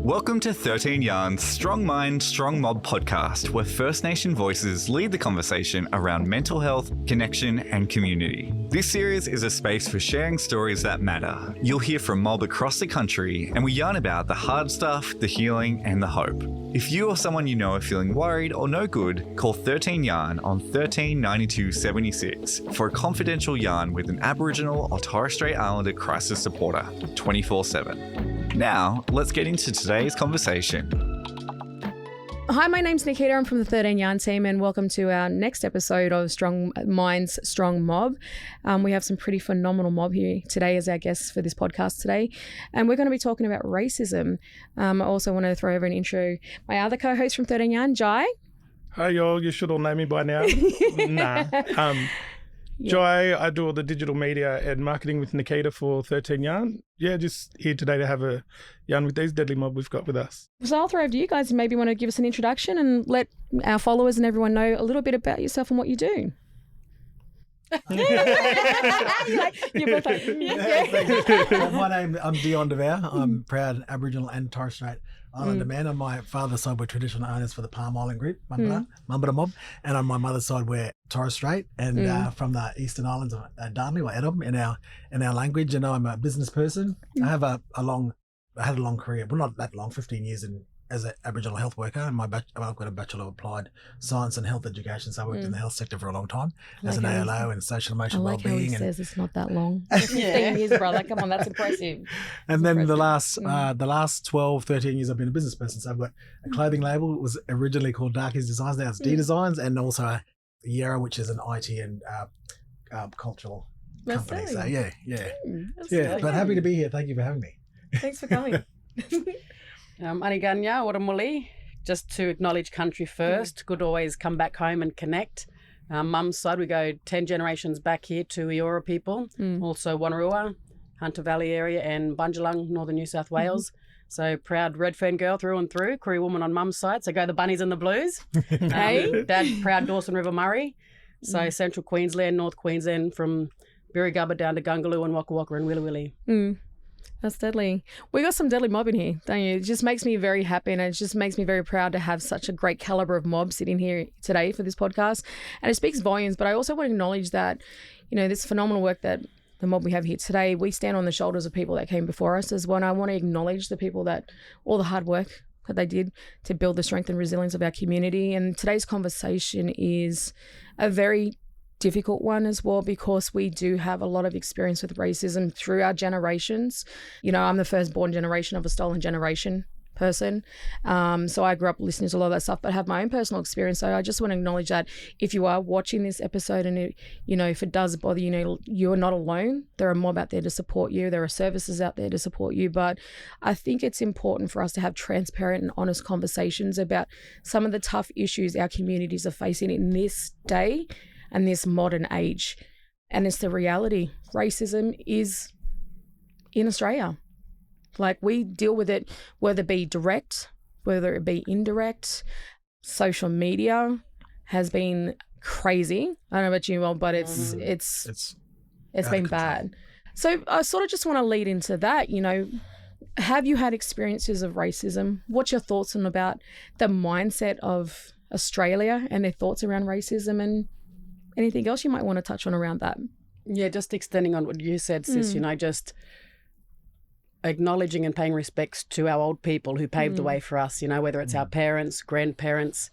Welcome to 13 Yarn's Strong Mind, Strong Mob podcast, where First Nation voices lead the conversation around mental health, connection, and community. This series is a space for sharing stories that matter. You'll hear from mob across the country, and we yarn about the hard stuff, the healing, and the hope. If you or someone you know are feeling worried or no good, call 13 Yarn on 13 92 76 for a confidential yarn with an Aboriginal or Torres Strait Islander crisis supporter 24/7. Now, let's get into today's conversation. Hi, my name's Nikita. I'm from the 13 Yarn team, and welcome to our next episode of Strong Minds, Strong Mob. We have some pretty phenomenal mob here today as our guests for this podcast today, and we're going to be talking about racism. I also want to throw over an intro. My other co-host from 13 Yarn, Jai. Hi, y'all. You should all know me by now. Nah. Jai, I do all the digital media and marketing with Nikita for 13 Yarn. Yeah, just here today to have a yarn with these deadly mob we've got with us. So I'll throw over to you guys and maybe want to give us an introduction and let our followers and everyone know a little bit about yourself and what you do. My name, I'm Dion Devow. I'm proud Aboriginal and Torres Strait Islander man. On my father's side, we're traditional owners for the Palm Island group, Mambara Mob. And on my mother's side, we're Torres Strait and from the Eastern Islands of Darnley or Edom in our language. And I'm a business person. I have I had a long career, well, not that long, 15 years as an Aboriginal health worker, and I've got a Bachelor of Applied Science and Health Education, so I worked in the health sector for a long time as an ALO and social emotional wellbeing. How he says it's not that long. 15 years, brother. Come on, that's impressive. And then the last 12, 13 years I've been a business person. So I've got a clothing label. It was originally called Darkies Designs, now it's D Designs, and also a Yarraka, which is an IT and cultural company. So yeah. But happy to be here. Thank you for having me. Thanks for coming. Aniganya, Waramuli, just to acknowledge country first. Good to always come back home and connect. Mum's side, we go 10 generations back here to Eora people, also Wonnarua, Hunter Valley area, and Bundjalung, northern New South Wales. So proud Redfern girl through and through, Koori woman on mum's side. So go the bunnies and the blues. Hey, Dad, proud Dawson River Murray. So central Queensland, North Queensland, from Birrigubba down to Gungaloo and Waka Waka and Willy Willy. That's deadly. We got some deadly mob in here, don't you? It just makes me very happy, and it just makes me very proud to have such a great caliber of mob sitting here today for this podcast. And it speaks volumes, but I also want to acknowledge that, this phenomenal work that the mob we have here today, we stand on the shoulders of people that came before us as well. And I want to acknowledge the people all the hard work that they did to build the strength and resilience of our community. And today's conversation is a very difficult one as well, because we do have a lot of experience with racism through our generations. I'm the firstborn generation of a stolen generation person. So I grew up listening to a lot of that stuff, but have my own personal experience. So I just want to acknowledge that if you are watching this episode and if it does bother you, you're not alone. There are mob out there to support you. There are services out there to support you. But I think it's important for us to have transparent and honest conversations about some of the tough issues our communities are facing in this day and this modern age. And it's the reality. Racism is in Australia. We deal with it, whether it be direct, whether it be indirect. Social media has been crazy. I don't know about you, Mel, but it's been bad. So I sort of just want to lead into that. Have you had experiences of racism? What's your thoughts on about the mindset of Australia and their thoughts around racism, and anything else you might want to touch on around that? Yeah, just extending on what you said, sis, just acknowledging and paying respects to our old people who paved the way for us, whether it's our parents, grandparents,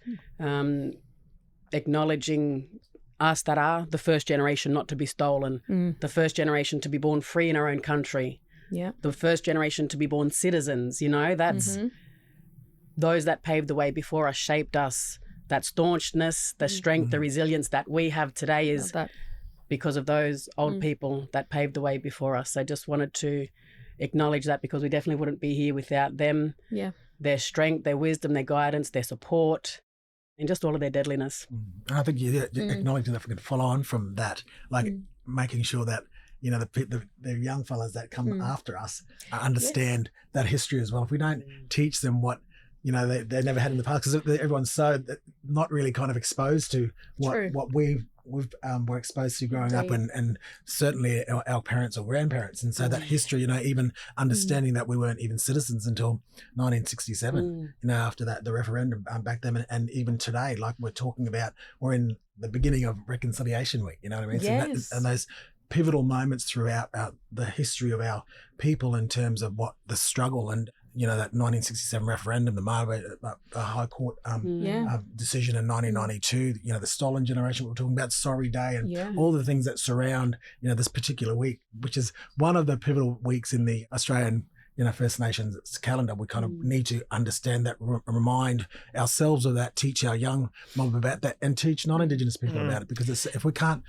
acknowledging us that are the first generation not to be stolen, the first generation to be born free in our own country, the first generation to be born citizens, that's those that paved the way before us, shaped us. That staunchness, the strength, the resilience that we have today is because of those old people that paved the way before us. I just wanted to acknowledge that, because we definitely wouldn't be here without them, their strength, their wisdom, their guidance, their support, and just all of their deadliness. And I think acknowledging that, if we can follow on from that, making sure that the young fellas that come after us understand that history as well. If we don't teach them what they never had in the past, because everyone's so not really kind of exposed to what we've we're exposed to growing up, and certainly our parents or grandparents. And so that history, even understanding that we weren't even citizens until 1967, after that, the referendum back then, and even today, like we're talking about, we're in the beginning of Reconciliation Week, you know what I mean? Yes. And those pivotal moments throughout the history of our people in terms of what the struggle and, that 1967 referendum, the High Court decision in 1992, the stolen generation we're talking about, Sorry Day, and all the things that surround, this particular week, which is one of the pivotal weeks in the Australian First Nations calendar. We kind of need to understand that, remind ourselves of that, teach our young mob about that, and teach non-Indigenous people about it, because if we can't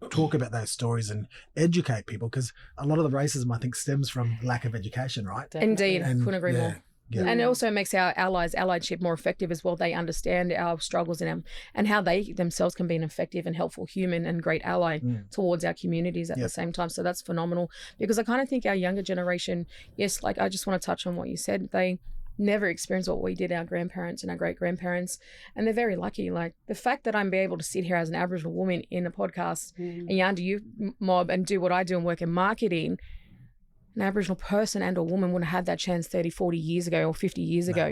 talk about those stories and educate people, because a lot of the racism, I think, stems from lack of education, right? Indeed, couldn't agree more. Yeah. And it also makes our allyship more effective as well. They understand our struggles and how they themselves can be an effective and helpful human and great ally towards our communities at the same time. So that's phenomenal, because I kind of think our younger generation, yes, like I just want to touch on what you said, they never experienced what we did, our grandparents and our great-grandparents, and they're very lucky. Like the fact that I'm able to sit here as an Aboriginal woman in a podcast and yarn to you, mob, and do what I do and work in marketing, an Aboriginal person and a woman wouldn't have had that chance 30, 40 years ago or 50 years ago.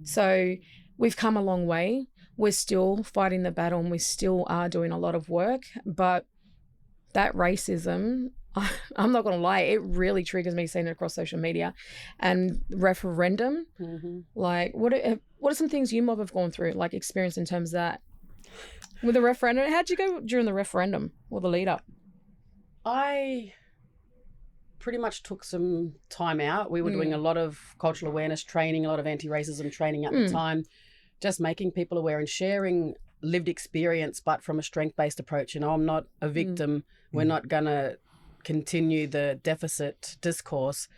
So we've come a long way. We're still fighting the battle and we still are doing a lot of work. But that racism, I'm not going to lie, it really triggers me seeing it across social media. And referendum, like what are some things you mob have gone through, like experience in terms of that? With the referendum, how'd you go during the referendum or the lead up? I pretty much took some time out. We were doing a lot of cultural awareness training, a lot of anti-racism training at the time, just making people aware and sharing lived experience, but from a strength-based approach. I'm not a victim. We're not going to continue the deficit discourse.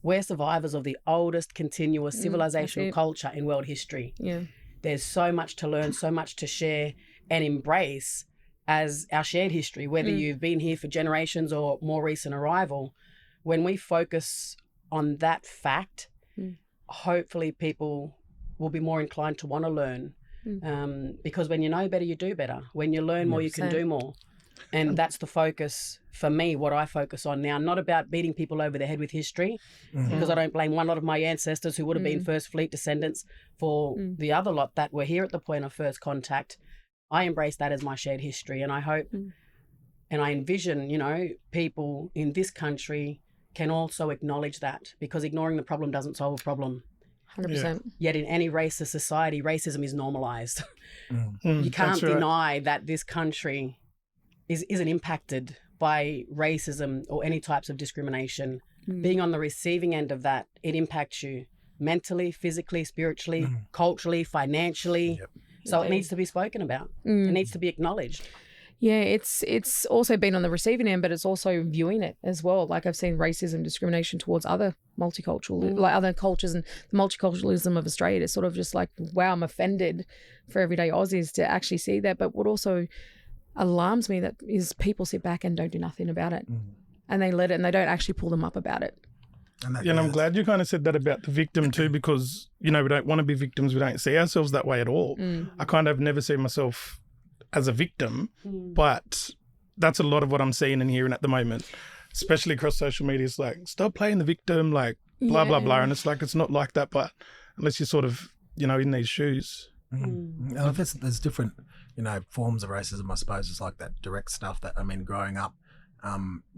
We're survivors of the oldest continuous civilizational culture in world history. Yeah. There's so much to learn, so much to share and embrace as our shared history, whether you've been here for generations or more recent arrival. When we focus on that fact, hopefully people will be more inclined to want to learn. Because when you know better, you do better. When you learn more, you can do more. And that's the focus for me, what I focus on now. Not about beating people over the head with history, because I don't blame one lot of my ancestors who would have been First Fleet descendants for the other lot that were here at the point of first contact. I embrace that as my shared history, and I hope and I envision, people in this country can also acknowledge that, because ignoring the problem doesn't solve a problem. 100%. Yet in any racist society, racism is normalized. You can't deny that this country isn't impacted by racism or any types of discrimination. Being on the receiving end of that, it impacts you mentally, physically, spiritually, culturally, financially. So it needs to be spoken about. It needs to be acknowledged. Yeah, it's also been on the receiving end, but it's also viewing it as well. Like I've seen racism, discrimination towards other multicultural, like other cultures, and the multiculturalism of Australia is sort of just like, wow, I'm offended for everyday Aussies to actually see that. But what also alarms me that is people sit back and don't do nothing about it, and they let it, and they don't actually pull them up about it. And I'm glad you kind of said that about the victim too, because we don't want to be victims. We don't see ourselves that way at all. I kind of never see myself as a victim, but that's a lot of what I'm seeing and hearing at the moment, especially across social media. It's like, stop playing the victim, like blah, blah, blah. And it's like, it's not like that, but unless you're sort of, in these shoes. There's different, forms of racism, I suppose. It's like that direct stuff that, growing up,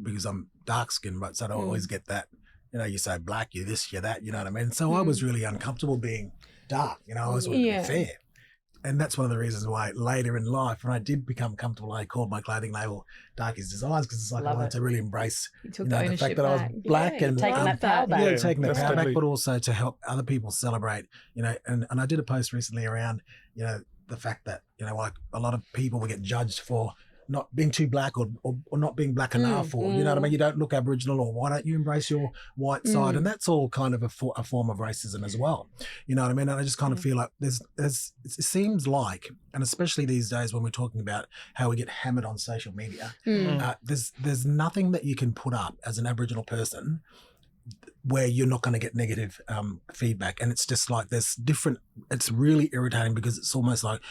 because I'm dark skinned, but so I don't always get that, you say black, you're this, you're that, you know what I mean? So I was really uncomfortable being dark, I always wanted to be fair. And that's one of the reasons why later in life, when I did become comfortable, I called my clothing label Darkies Designs, because it's like I wanted to really embrace the fact that I was black and taking that power back. Taking that power back, but also to help other people celebrate, and I did a post recently around, the fact that, like a lot of people will get judged for not being too black or not being black enough, or you know what I mean, you don't look Aboriginal, or why don't you embrace your white side, and that's all kind of a form of racism as well, you know what I mean? And I just kind of feel like it seems like, and especially these days when we're talking about how we get hammered on social media, there's nothing that you can put up as an Aboriginal person where you're not going to get negative feedback. And it's just like it's really irritating because it's almost like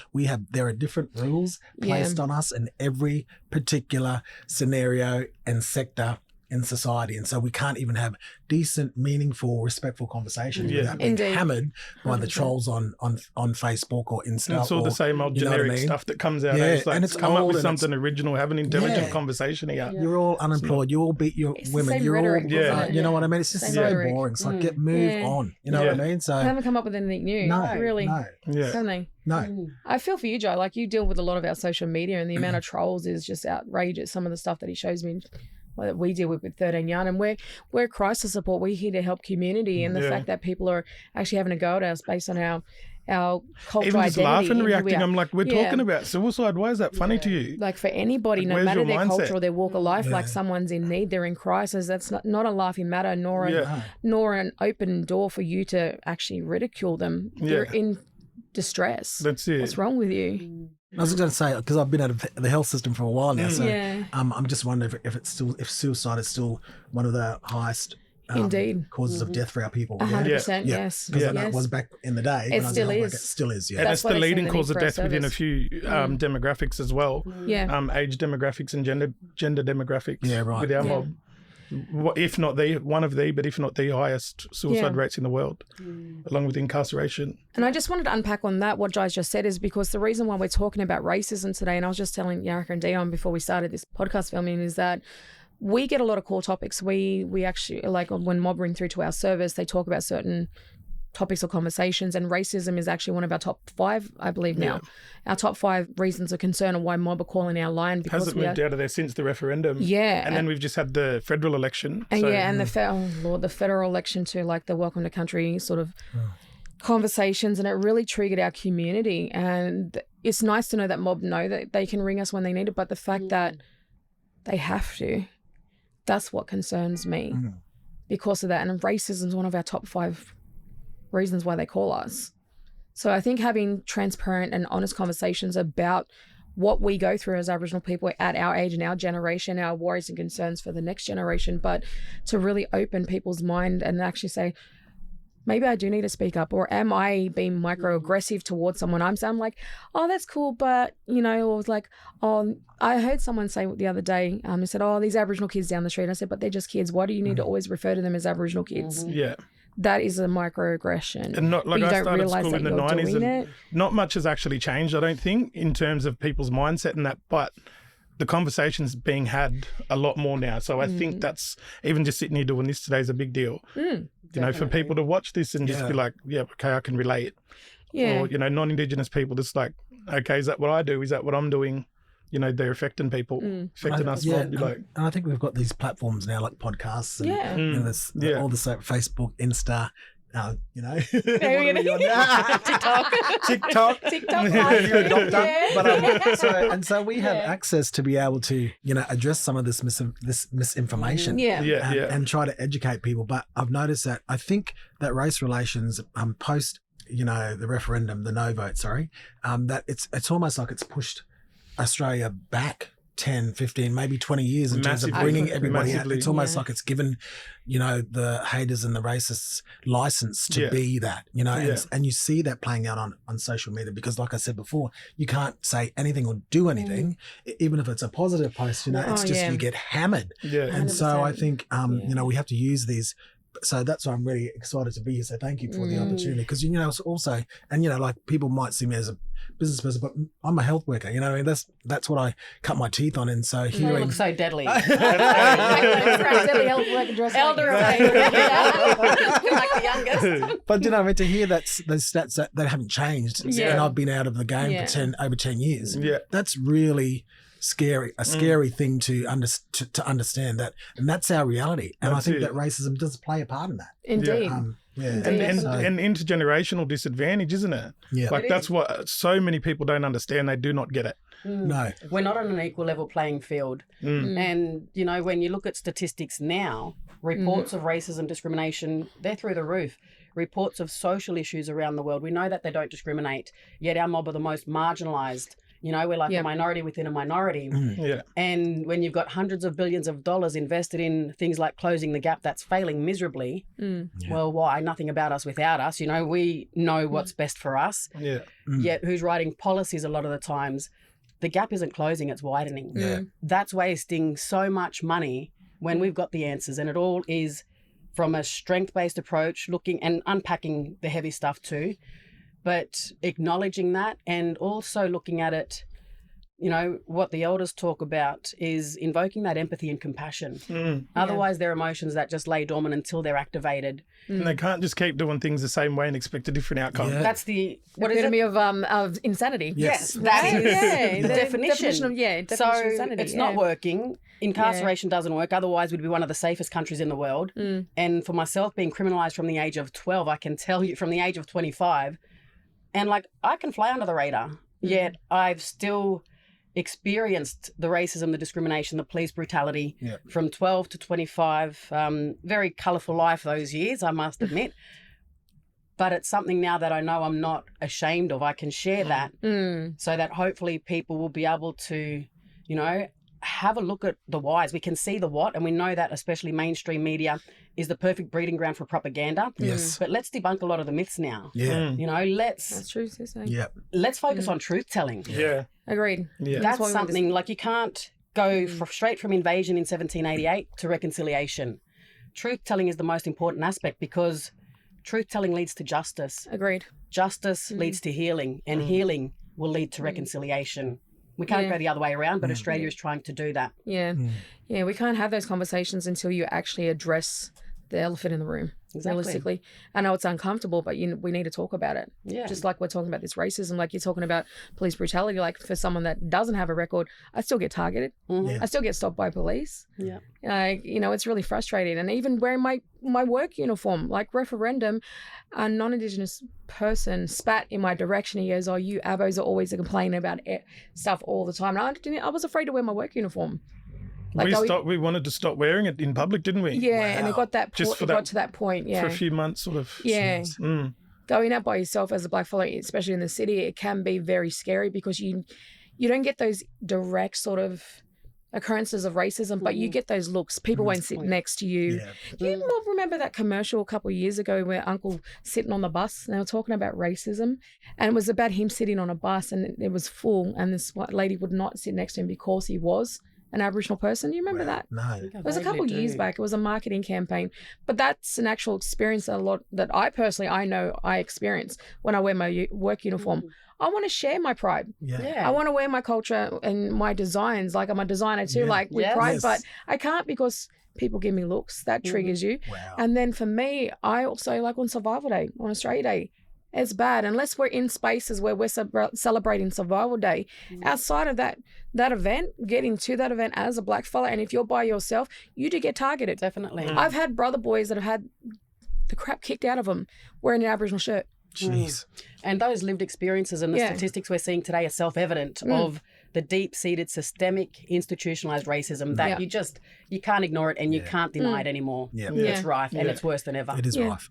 there are different rules placed on us in every particular scenario and sector in society. And so we can't even have decent, meaningful, respectful conversations without being hammered by the trolls on Facebook or Insta. And it's all the same old generic stuff that comes out. It's like, and it's come up with something original, have an intelligent conversation here. You're all unemployed. You all beat your women. You're all, you know what I mean? It's just so boring. It's like, move on. You know what I mean? So they haven't come up with anything new. No, really. No. Haven't they? No. I feel for you, Joe. Like, you deal with a lot of our social media, and the amount of trolls is just outrageous. Some of the stuff that he shows me that we deal with 13 Yarn, and we're crisis support. We're here to help community, and the fact that people are actually having a go at us based on our cultural even just identity, laughing, reacting. I'm like, we're talking about suicide. Why is that funny to you? Like, for anybody, no matter their culture or their walk of life, like, someone's in need, they're in crisis. That's not a laughing matter, nor an open door for you to actually ridicule them. They're in distress. That's it. What's wrong with you? I was going to say, because I've been out of the health system for a while now, so I'm just wondering if suicide is still one of the highest causes of death for our people. 100%, yes. Because it was back in the day. It still is. It still is, And it's the leading cause of death within a few demographics as well. Age demographics and gender demographics. Yeah, right. With our mob. If not one of the highest suicide rates in the world, along with incarceration. And I just wanted to unpack on that, what Jai's just said, is because the reason why we're talking about racism today, and I was just telling Yarraka and Dion before we started this podcast filming, is that we get a lot of core topics. We actually, like, when mob ring through to our service, they talk about certain topics or conversations, and racism is actually one of our top 5, I believe now. Our top 5 reasons of concern and why mob are calling our line. Because hasn't moved out of there since the referendum. And then we've just had the federal election. And the federal election too, like the Welcome to Country sort of conversations, and it really triggered our community. And it's nice to know that mob know that they can ring us when they need it, but the fact that they have to, that's what concerns me because of that. And racism is one of our top 5 reasons why they call us. So I think having transparent and honest conversations about what we go through as Aboriginal people at our age and our generation, our worries and concerns for the next generation, but to really open people's mind and actually say, maybe I do need to speak up, or am I being microaggressive towards someone? I'm like, oh, that's cool, but, you know, or like, oh, I heard someone say the other day, they said, oh, these Aboriginal kids down the street. And I said, but they're just kids. Why do you need to always refer to them as Aboriginal kids? Yeah. That is a microaggression. And not like, I started school in the 90s and it. Not much has actually changed, I don't think, in terms of people's mindset and that, but the conversation's being had a lot more now. So I think that's, even just sitting here doing this today is a big deal. You know, for people to watch this and just be like, yeah, okay, I can relate. Or, you know, non-Indigenous people just like, okay, is that what I do? Is that what I'm doing? You know, they're affecting people, affecting us. And I think we've got these platforms now, like podcasts and you know, all this, like Facebook, Insta, you know. TikTok. So we have access to be able to, you know, address some of this misinformation and try to educate people. But I've noticed that I think that race relations post, you know, the referendum, the no vote, that it's almost like it's pushed Australia back 10, 15, maybe 20 years in terms of bringing everybody out. It's almost like it's given, you know, the haters and the racists license to be that, you know, and you see that playing out on social media because, like I said before, you can't say anything or do anything, even if it's a positive post, you know, it's just you get hammered. And so I think, you know, we have to use these. So that's why I'm really excited to be here. So thank you for the opportunity because, you know, it's also, and, you know, like people might see me as a business person, but I'm a health worker, you know what I mean? That's what I cut my teeth on. And so hearing... You look so deadly. Deadly health worker dress elder like the youngest. But, you know, I mean, to hear those stats that haven't changed and I've been out of the game for over 10 years, that's really... a scary thing to understand that, and that's our reality. And I think that racism does play a part in that. Indeed. And intergenerational disadvantage, isn't it? Like that's what so many people don't understand. They do not get it. No. We're not on an equal level playing field. And, you know, when you look at statistics now, reports of racism, discrimination, they're through the roof. Reports of social issues around the world, we know that they don't discriminate, yet our mob are the most marginalised You know, we're like a minority within a minority. Yeah. And when you've got hundreds of billions of dollars invested in things like closing the gap that's failing miserably, well, why? Nothing about us without us. You know, we know what's best for us. Yeah. Yet who's writing policies a lot of the times, the gap isn't closing, it's widening. Yeah. That's wasting so much money when we've got the answers. And it all is from a strength-based approach, looking and unpacking the heavy stuff too, but acknowledging that and also looking at it, you know, what the elders talk about is invoking that empathy and compassion. Otherwise, they're emotions that just lay dormant until they're activated. And they can't just keep doing things the same way and expect a different outcome. Yeah. That's the epitome of insanity. Yes, that is the definition. Definition So of insanity. it's not working. Incarceration doesn't work. Otherwise, we'd be one of the safest countries in the world. And for myself, being criminalised from the age of 12, I can tell you from the age of 25, and like I can fly under the radar, yet I've still experienced the racism, the discrimination, the police brutality from 12 to 25. Very colourful life those years, I must admit. But it's something now that I know I'm not ashamed of. I can share that so that hopefully people will be able to, you know, have a look at the whys. We can see the what, and we know that especially mainstream media is the perfect breeding ground for propaganda. Yes. But let's debunk a lot of the myths now. Yeah. You know, That's true, Sissy. Yeah. let's focus on truth telling. Yeah. Agreed. Yeah. That's what we want to something like you can't go straight from invasion in 1788 to reconciliation. Truth telling is the most important aspect because truth telling leads to justice. Agreed. Justice leads to healing, and healing will lead to reconciliation. We can't go the other way around, but Australia is trying to do that. Yeah. Yeah, we can't have those conversations until you actually address the elephant in the room. Exactly. Realistically. I know it's uncomfortable, but we need to talk about it. Yeah. Just like we're talking about this racism, like you're talking about police brutality, like for someone that doesn't have a record, I still get targeted. I still get stopped by police. Yeah. You know, it's really frustrating. And even wearing my work uniform, like Referendum, a non-Indigenous person spat in my direction. He goes, "Oh, you abos are always complaining about stuff all the time." And I was afraid to wear my work uniform. Like We wanted to stop wearing it in public, didn't we? Yeah, and it got Just for got to that point. Yeah, For a few months, sort of. yeah. Mm. Going out by yourself as a black fellow, especially in the city, it can be very scary because you don't get those direct sort of occurrences of racism, but you get those looks. People won't sit next to you. Yeah. Do you remember that commercial a couple of years ago where Uncle sitting on the bus and they were talking about racism, and it was about him sitting on a bus and it was full, and this white lady would not sit next to him because he was an Aboriginal person. You remember that? No. It was a couple of years back. It was a marketing campaign, but that's an actual experience that I personally, I know I experience when I wear my work uniform. I want to share my pride. Yeah. I want to wear my culture and my designs. Like I'm a designer too, like with Yes. pride, Yes. but I can't because people give me looks. That triggers you. Wow. And then for me, I also like on Survival Day, on Australia Day, it's bad unless we're in spaces where we're celebrating Survival Day. Outside of that event, getting to that event as a black fella, and if you're by yourself, you do get targeted. Definitely. I've had brother boys that have had the crap kicked out of them wearing an Aboriginal shirt. Jeez. And those lived experiences and the statistics we're seeing today are self-evident of the deep-seated systemic institutionalized racism that you can't ignore it and you can't deny it anymore. Yeah. It's rife and it's worse than ever. It is rife.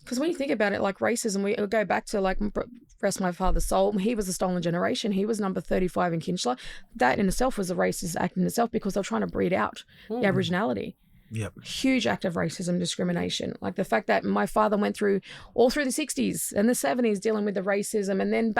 Because when you think about it, like racism, we go back to like rest my father's soul. He was a stolen generation. He was number 35 in Kinchla. That in itself was a racist act in itself because they're trying to breed out the Aboriginality. Yep. Huge act of racism, discrimination. Like the fact that my father went through all through the 60s and the 70s dealing with the racism. And then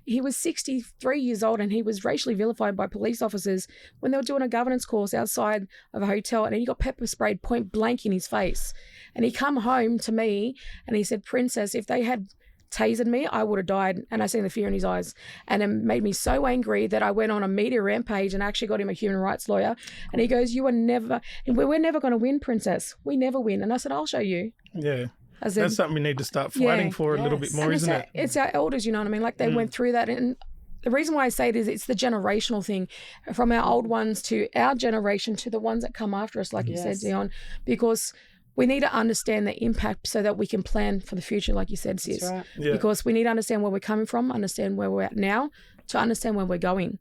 he was 63 years old and he was racially vilified by police officers when they were doing a governance course outside of a hotel, and he got pepper sprayed point blank in his face. And he come home to me and he said, "Princess, if they had tasered me, I would have died." And I seen the fear in his eyes, and it made me so angry that I went on a media rampage and actually got him a human rights lawyer. And he goes, "We're never going to win, Princess. We never win." And I said, "I'll show you." Yeah. I said, That's something we need to start fighting for a little bit more, and isn't it? It's our elders, you know what I mean? Like they went through that. And the reason why I say it is it's the generational thing from our old ones to our generation to the ones that come after us, like you said, Dion, because we need to understand the impact so that we can plan for the future, like you said, sis. That's right. Yeah. Because we need to understand where we're coming from, understand where we're at now, to understand where we're going.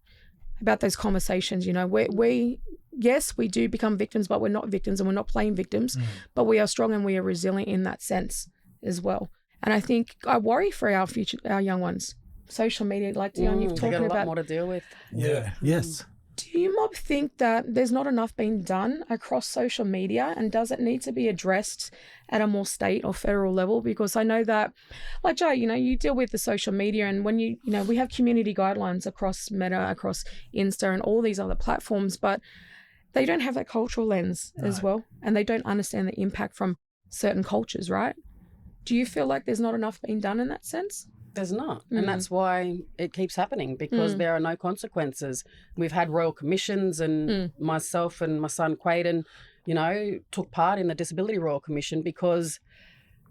About those conversations, you know, yes, we do become victims, but we're not victims and we're not playing victims, but we are strong and we are resilient in that sense as well. And I think I worry for our future, our young ones. social media, like Dion, you've They talked got a lot about. more to deal with. Yeah. Yes. Do you mob think that there's not enough being done across social media, and does it need to be addressed at a more state or federal level? Because I know that, like Joe, you deal with the social media, and when we have community guidelines across Meta, across Insta and all these other platforms, but they don't have that cultural lens as well, and they don't understand the impact from certain cultures, right? Do you feel like there's not enough being done in that sense? There's not. And that's why it keeps happening, because there are no consequences. We've had royal commissions, and myself and my son Quaden, took part in the Disability Royal Commission, because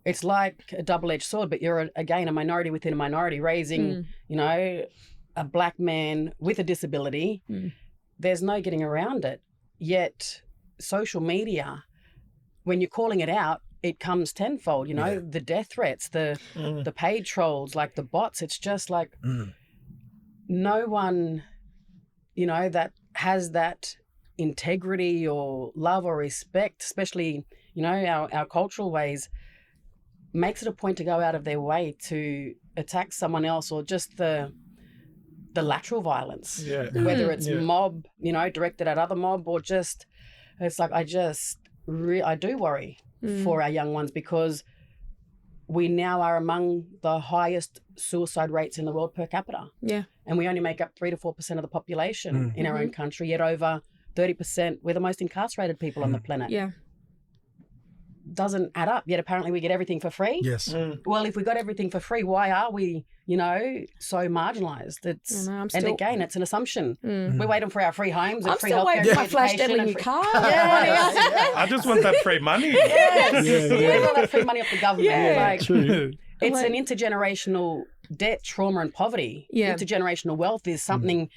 it's like a double-edged sword, but you're, again, a minority within a minority raising, a black man with a disability. There's no getting around it. Yet social media, when you're calling it out, it comes tenfold, the death threats, the paid trolls, like the bots. It's just like no one, that has that integrity or love or respect, especially, our cultural ways, makes it a point to go out of their way to attack someone else, or just the lateral violence, whether it's mob, directed at other mob, or just, it's like, I do worry for our young ones, because we now are among the highest suicide rates in the world per capita. Yeah. And we only make up 3 to 4% of the population in our own country, yet over 30%, we're the most incarcerated people on the planet. Yeah. Doesn't add up, yet apparently we get everything for free. Yes. Well, if we got everything for free, why are we, so marginalised? And again, it's an assumption. We're waiting for our free homes and free healthcare. I'm still waiting for my flash deadly new car. I just want that free money. We want that free money off the government. Yeah. True. It's an intergenerational debt, trauma and poverty. Yeah. Intergenerational wealth is something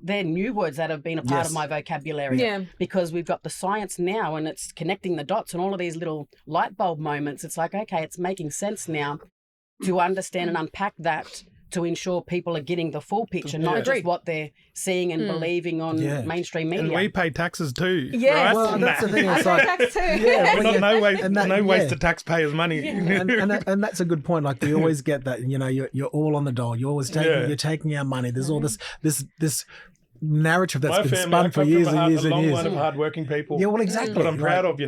they're new words that have been a part of my vocabulary. Yeah. Because we've got the science now, and it's connecting the dots and all of these little light bulb moments. It's like, okay, it's making sense now to understand and unpack that, to ensure people are getting the full picture, not just what they're seeing and believing on mainstream media. And we pay taxes too. Yeah, right? Well, that's the thing. It's like, tax too. We're not no waste of taxpayers' money. And that's a good point. Like, we always get that. You're all on the dole. You're always you're taking our money. There's all this narrative that's been spun for years and years and years. A long line of hardworking people. Yeah, well, exactly. But I'm proud of,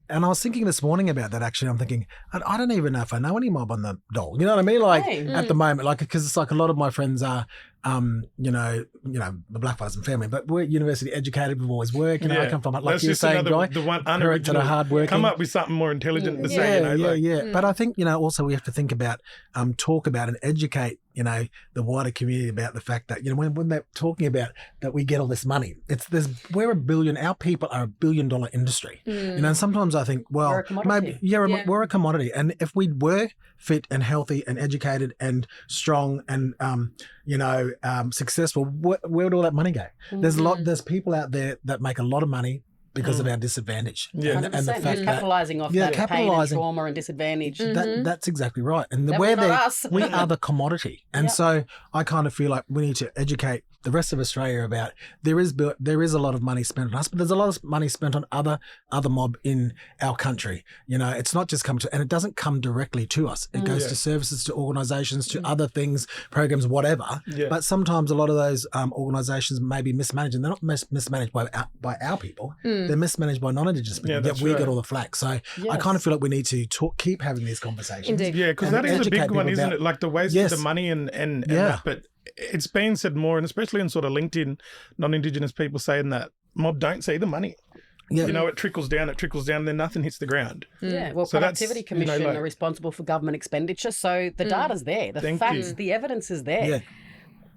And I was thinking this morning about that, actually. I'm thinking, I don't even know if I know any mob on the dole. You know what I mean? Like, at the moment, like, because it's like a lot of my friends are, the black fathers and family, but we're university educated. We've always worked. I come from, like you're saying, Guy, the one parents that are hardworking. Come up with something more intelligent to say, But I think, also we have to think about, talk about and educate, the wider community about the fact that, when they're talking about that we get all this money, we're our people are $1 billion industry. And sometimes I think, well, maybe, we're a commodity. And if we were fit and healthy and educated and strong and, successful, where would all that money go? There's people out there that make a lot of money because of our disadvantage. Yeah. And the fact capitalising off that pain and trauma and disadvantage. That's exactly right. And we are the commodity. And so I kind of feel like we need to educate the rest of Australia about there is a lot of money spent on us, but there's a lot of money spent on other mob in our country. It's not just come to, and it doesn't come directly to us. It goes to services, to organisations, to other things, programs, whatever. Yeah. But sometimes a lot of those organisations may be mismanaged, and they're not mismanaged by our people. They're mismanaged by non-Indigenous people. Yet we get all the flack. So I kind of feel like we need to keep having these conversations. Indeed. Yeah, because that is a big one, isn't it? Like the waste of the money and that. But it's been said more, and especially in sort of LinkedIn, non-Indigenous people saying that mob don't see the money. Yeah. It trickles down, and then nothing hits the ground. Yeah, well, so Productivity Commission are responsible for government expenditure, so the data's there, the facts, the evidence is there. Yeah.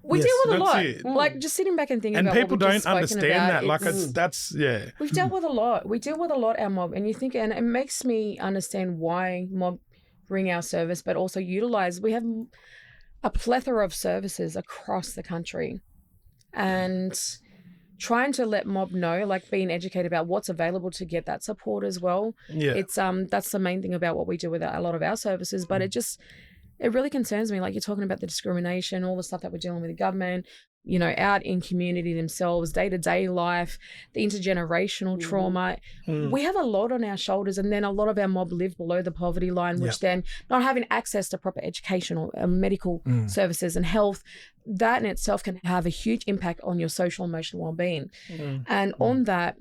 We deal with a lot. Like, just sitting back and thinking about people what we've don't understand about, that. Like, that's. We've dealt with a lot. We deal with a lot, our mob, and you think, and it makes me understand why mob bring our service, but also utilise. We have a plethora of services across the country, and trying to let mob know, like being educated about what's available to get that support as well. Yeah, it's that's the main thing about what we do with a lot of our services. But it really concerns me. Like you're talking about the discrimination, all the stuff that we're dealing with the government, you know, out in community themselves, day-to-day life, the intergenerational trauma. We have a lot on our shoulders, and then a lot of our mob live below the poverty line, which then not having access to proper educational medical services and health, that in itself can have a huge impact on your social emotional well-being. And on that,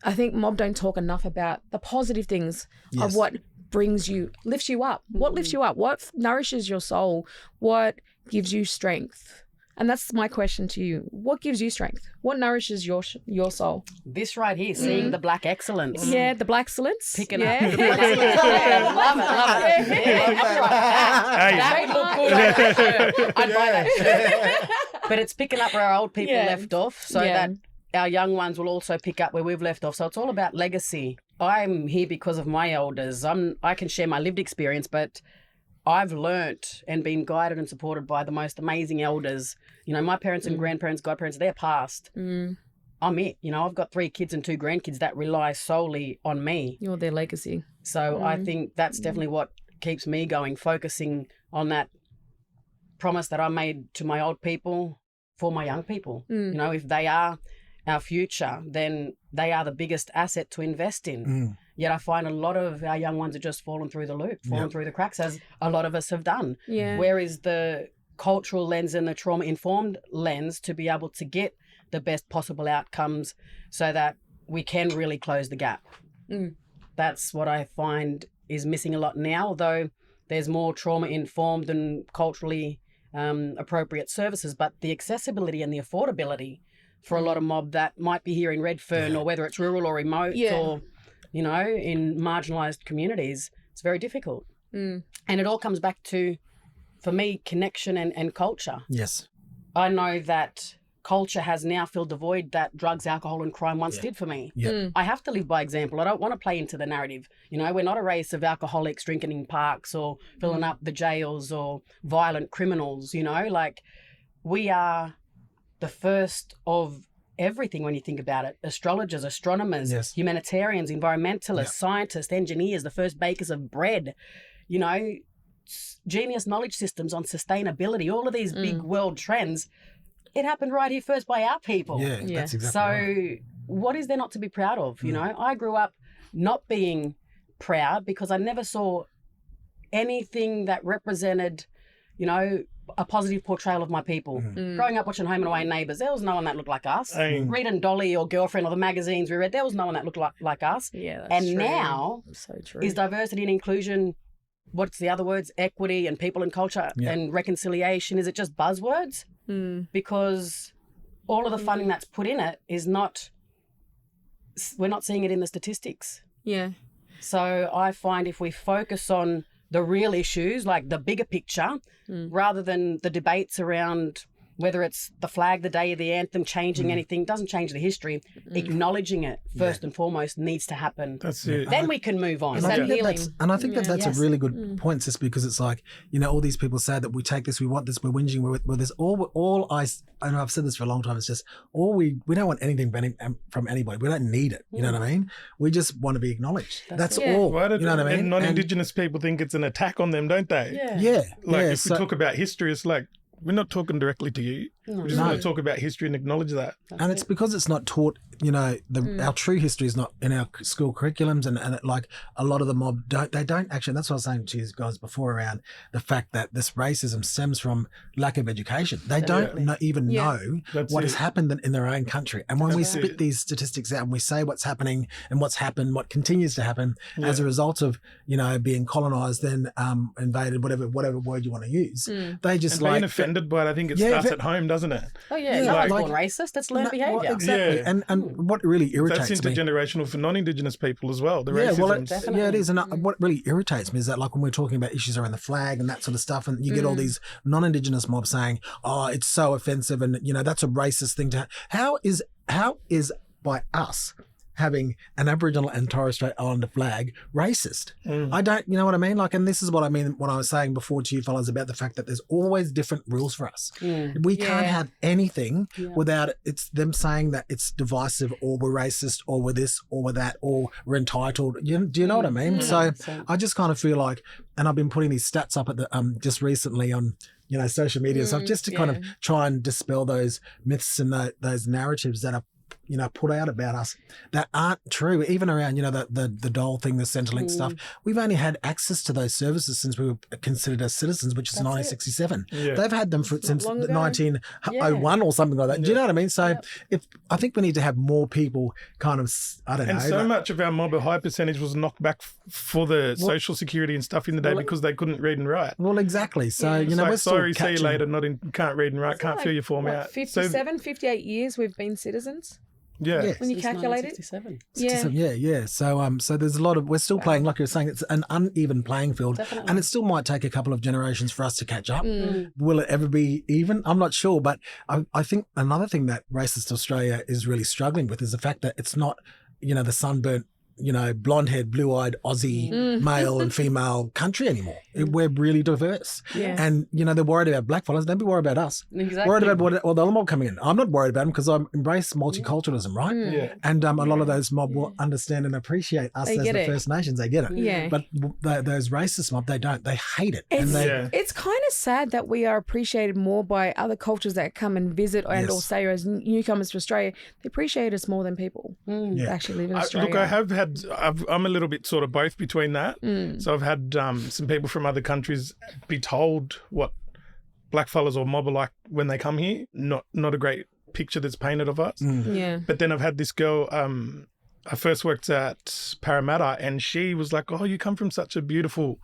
I think mob don't talk enough about the positive things of what lifts you up. What lifts you up? What nourishes your soul? What gives you strength? And that's my question to you. What gives you strength? What nourishes your soul? This right here, seeing the black excellence. Yeah, the black excellence. Picking up the black excellence. Love it. That look good on that shirt. I'd buy that shirt. But it's picking up where our old people left off so that our young ones will also pick up where we've left off. So it's all about legacy. I'm here because of my elders. I can share my lived experience, but I've learnt and been guided and supported by the most amazing elders. You know, my parents and grandparents, godparents, they're past. I'm it. You know, I've got 3 kids and 2 grandkids that rely solely on me. You're their legacy. So I think that's definitely what keeps me going, focusing on that promise that I made to my old people for my young people. You know, if they are our future, then they are the biggest asset to invest in. Yet I find a lot of our young ones are just falling through the loop, falling through the cracks, as a lot of us have done. Where is the cultural lens and the trauma-informed lens to be able to get the best possible outcomes so that we can really close the gap? That's what I find is missing a lot now, although there's more trauma-informed and culturally appropriate services, but the accessibility and the affordability for a lot of mob that might be here in Redfern or whether it's rural or remote or, you know, in marginalised communities, it's very difficult. And it all comes back to, for me, connection and culture. Yes. I know that culture has now filled the void that drugs, alcohol and crime once did for me. I have to live by example. I don't want to play into the narrative. You know, we're not a race of alcoholics drinking in parks or filling up the jails or violent criminals, you know, like we are the first of everything when you think about it. Astrologers, astronomers, humanitarians, environmentalists, scientists, engineers, the first bakers of bread, you know, genius knowledge systems on sustainability, all of these big world trends. It happened right here first by our people. That's exactly so right. What is there not to be proud of? You know, I grew up not being proud because I never saw anything that represented, you know, a positive portrayal of my people. Growing up watching Home and Away and Neighbours, there was no one that looked like us. Reading Dolly or Girlfriend or the magazines we read, there was no one that looked like us. Yeah, that's and true. Now so true. Is diversity and inclusion, what's the other words? Equity and people and culture and reconciliation. Is it just buzzwords? Because all of the funding that's put in it is not, we're not seeing it in the statistics. So I find if we focus on the real issues, like the bigger picture, rather than the debates around whether it's the flag, the day of the anthem, changing anything, doesn't change the history. Acknowledging it first and foremost needs to happen. That's it. Then we can move on. And I think that's a really good point, just because it's like, you know, all these people say that we take this, we want this, we're whinging, we're this. I know I've said this for a long time. It's just we don't want anything from anybody. We don't need it. You know what I mean? We just want to be acknowledged. That's all. Why you know what I mean? And non-Indigenous people think it's an attack on them, don't they? If we talk about history, it's like, we're not talking directly to you. We just want to talk about history and acknowledge that. And it's because it's not taught, you know, our true history is not in our school curriculums, and like a lot of the mob don't actually, that's what I was saying to you guys before around the fact that this racism stems from lack of education. They don't even know what has happened in their own country. And when we spit these statistics out and we say what's happening and what's happened, what continues to happen as a result of, you know, being colonized, then invaded, whatever word you want to use, they just and being offended by it, I think it starts at home, doesn't it? Oh yeah, no one's born racist. That's learned behaviour. Well, exactly. And what really irritates that's intergenerational for non-Indigenous people as well. The racism. It is. And what really irritates me is that, like, when we're talking about issues around the flag and that sort of stuff, and you get all these non-Indigenous mobs saying, "Oh, it's so offensive," and you know that's a racist thing to. How is by us having an Aboriginal and Torres Strait Islander flag racist. I don't, you know what I mean? Like, and this is what I mean when I was saying before to you fellas about the fact that there's always different rules for us. We can't have anything without it's them saying that it's divisive or we're racist or we're this or we're that or we're entitled. Do you know what I mean? So I just kind of feel like, and I've been putting these stats up at the just recently on social media and stuff, just to kind of try and dispel those myths and those narratives that are put out about us that aren't true. Even around, the dole thing, the Centrelink stuff. We've only had access to those services since we were considered as citizens, which is 1967. They've had them since 1901 or something like that. Do you know what I mean? So I think we need to have more people kind of, I don't know. And so much of our mob, a high percentage was knocked back for the social security and stuff in the day because they couldn't read and write. Well, exactly. So, we're still sorry, see you catching... later, can't read and write, can't fill your form out. 58 years we've been citizens. Yeah. When you calculate it. 67. Yeah. So there's a lot of, we're still playing, like you were saying, it's an uneven playing field. Definitely. And it still might take a couple of generations for us to catch up. Will it ever be even? I'm not sure. But I think another thing that Racist Australia is really struggling with is the fact that it's not, the sunburnt, blonde-haired, blue-eyed Aussie male and female country anymore. We're really diverse. Yeah. And, they're worried about blackfellas. Don't be worried about us. Exactly. Worried about the other mob coming in. I'm not worried about them because I embrace multiculturalism, right? Yeah. And a lot of those mob will understand and appreciate us as the First Nations. They get it. Yeah. But those racist mob, they don't. They hate it. It's kind of sad that we are appreciated more by other cultures that come and visit and or say as newcomers to Australia. They appreciate us more than people that actually live in Australia. Look, I'm a little bit sort of both between that. So I've had some people from other countries be told what blackfellas or mob are like when they come here. Not a great picture that's painted of us. Yeah. But then I've had this girl, I first worked at Parramatta, and she was like, oh, you come from such a beautiful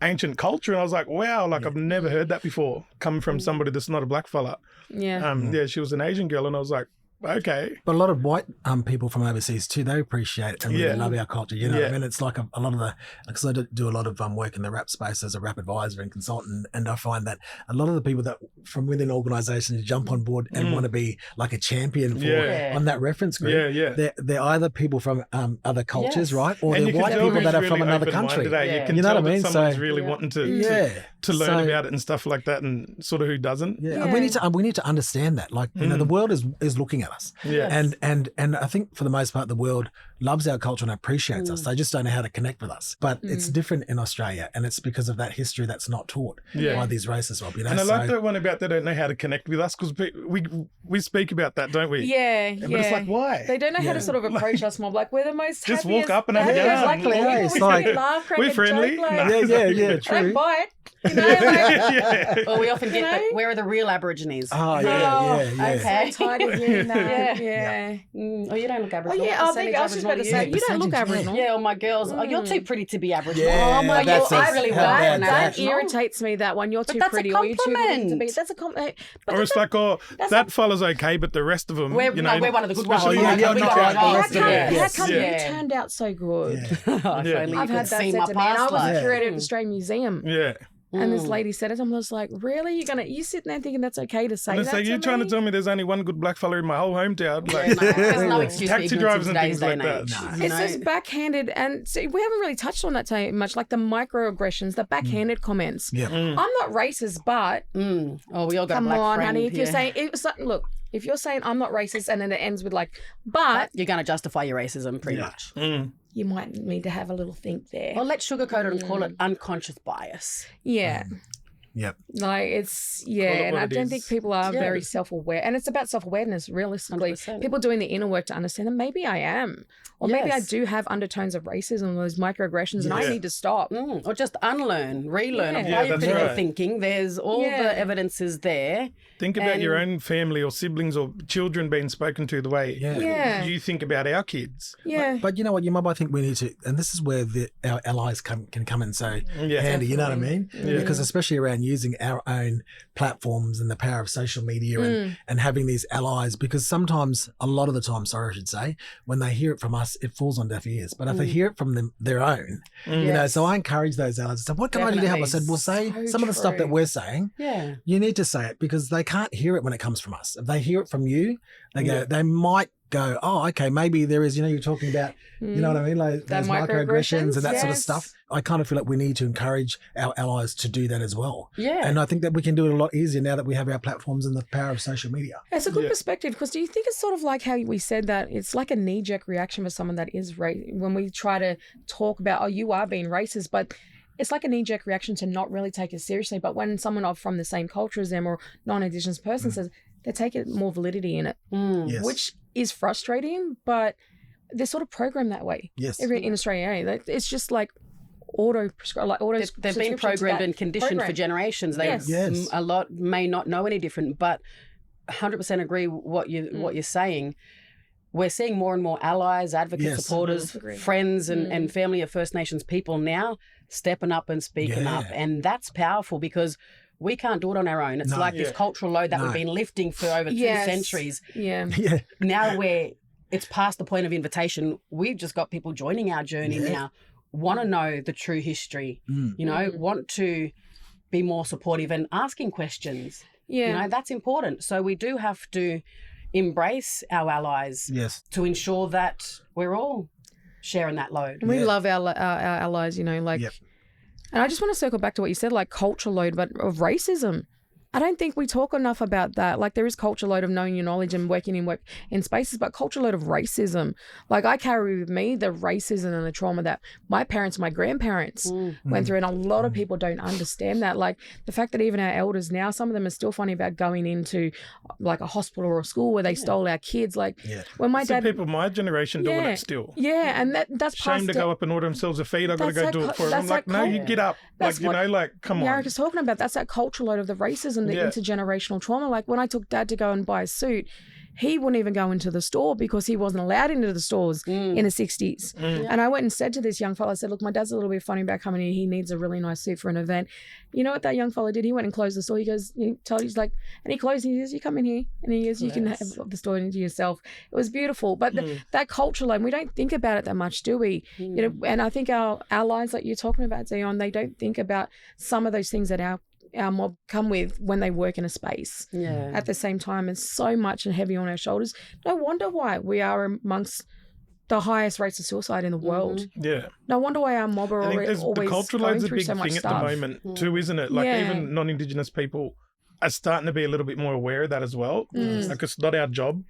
ancient culture. And I was like, wow, I've never heard that before, coming from somebody that's not a blackfella. Yeah. She was an Asian girl, and I was like, okay. But a lot of white people from overseas too, they appreciate it and really love our culture. You know what I mean? It's like a lot of the, because I do a lot of work in the rap space as a rap advisor and consultant, and I find that a lot of the people that from within organisations jump on board and want to be like a champion for on that reference group. They're either people from other cultures, right? Or and they're white people that are from another country. You can know tell what I mean? That someone's really wanting to learn about it and stuff like that, and sort of who doesn't. And we need to understand that. The world is looking at us. And I think for the most part the world loves our culture and appreciates us. They just don't know how to connect with us. But it's different in Australia, and it's because of that history that's not taught by these races. And I like that one about they don't know how to connect with us, because we speak about that, don't we? Yeah. But it's like, why? They don't know how to sort of approach us more. We're the most just happiest, walk up and have a go. Exactly. It's like, laugh, crack we're a friendly. joke, Yeah, true. don't bite. Well, we often get that. Where are the real Aborigines? Oh, yeah. Okay. So tired of hearing that. Yeah. Oh, you don't look Aboriginal. Oh, yeah, I was just about to say, you don't look Aboriginal. Yeah, my girls. Oh, you're too pretty to be Aboriginal. Yeah, oh my that's God, I really want that irritates me. That one, you're too pretty, or you're too pretty to be. That's a compliment. Or it's like, that fella's okay, but the rest of them, we're one of the good ones. How come you turned out so good? I've had that said to me. I was a curator at the Australian Museum. Yeah. And this lady said it. I was like, really? You sitting there thinking that's okay to say that? So you're trying to tell me there's only one good black fella in my whole hometown? There's no excuse for taxi drivers and things like that. It's just backhanded, and see, we haven't really touched on that too much, like the microaggressions, the backhanded comments. Yeah. I'm not racist, but oh, we all got come a black on, friend, honey. If you're saying look, if you're saying I'm not racist, and then it ends with but you're going to justify your racism pretty much. You might need to have a little think there. Well, let's sugarcoat it and call it unconscious bias. Yeah. Yep. It's and I don't think people are very self-aware, and it's about self-awareness. Realistically, 100%. People doing the inner work to understand that maybe I am, or maybe I do have undertones of racism, those microaggressions, and I need to stop, or just unlearn, relearn, apply your critical thinking. There's all the evidence is there. Think about your own family or siblings or children being spoken to the way you think about our kids. Yeah. But you know what, I think we need to, and this is where our allies can come in so handy, you know what I mean? Yeah. Because especially around using our own platforms and the power of social media and having these allies, because sometimes, a lot of the time, I should say, when they hear it from us, it falls on deaf ears. But if they hear it from their own, so I encourage those allies to say, what can I do to help? I said, well, say some of the stuff that we're saying. Yeah. You need to say it, because they can't hear it when it comes from us. If they hear it from you, they go, they might go, oh, okay, maybe there is, you're talking about, you know what I mean? Like That there's microaggressions and that sort of yes. stuff. I kind of feel like we need to encourage our allies to do that as well. Yeah. And I think that we can do it a lot easier now that we have our platforms and the power of social media. It's a good perspective, because do you think it's sort of like how we said that it's like a knee-jerk reaction for someone that is when we try to talk about, oh, you are being racist, but it's like a knee-jerk reaction to not really take it seriously. But when someone from the same culture as them or non-Indigenous person says, they take it more validity in it, Yes. which is frustrating, but they're sort of programmed that way. Yes. In Australia, it's just like They've been programmed and conditioned for generations. Yes. A lot may not know any different, but 100% agree what you're saying. We're seeing more and more allies, advocates, supporters, friends and family of First Nations people now stepping up and speaking up. And that's powerful, because we can't do it on our own. It's like this cultural load that we've been lifting for over 2 centuries. Yeah. Now it's past the point of invitation. We've just got people joining our journey now, want to know the true history, want to be more supportive and asking questions. Yeah. That's important. So we do have to embrace our allies to ensure that we're all sharing that load. And we love our allies, and I just want to circle back to what you said, like cultural load, but of racism. I don't think we talk enough about that. Like, there is culture load of knowing your knowledge and working in spaces, but culture load of racism. Like, I carry with me the racism and the trauma that my parents, my grandparents went through, and a lot of people don't understand that. Like, the fact that even our elders now, some of them are still funny about going into like a hospital or a school where they stole our kids. Like, when my dad, people my generation doing it still. Yeah, and that's shame to go up and order themselves a feed. I've got to go do it for them. I'm like, no, you get up. Like, come on. Yarraka's talking about, that's that cultural load of the racism, the intergenerational trauma. Like, when I took Dad to go and buy a suit, he wouldn't even go into the store because he wasn't allowed into the stores in the 60s. And I went and said to this young fella, I said, look, my dad's a little bit funny about coming in. He needs a really nice suit for an event. You know what that young fella did? He went and closed the store. He goes, he's like, and he closed and he says, you come in here. And he goes, you can have the store into yourself. It was beautiful. But that culture, like, we don't think about it that much, do we? And I think our allies, like you're talking about, Dion, they don't think about some of those things that our mob come with when they work in a space. At the same time, it's so much and heavy on our shoulders. No wonder why we are amongst the highest rates of suicide in the world. No wonder why our mob are always the culture going load's a through big so much thing stuff. at the moment too, isn't it? Like, even non-Indigenous people are starting to be a little bit more aware of that as well. Like, it's not our job.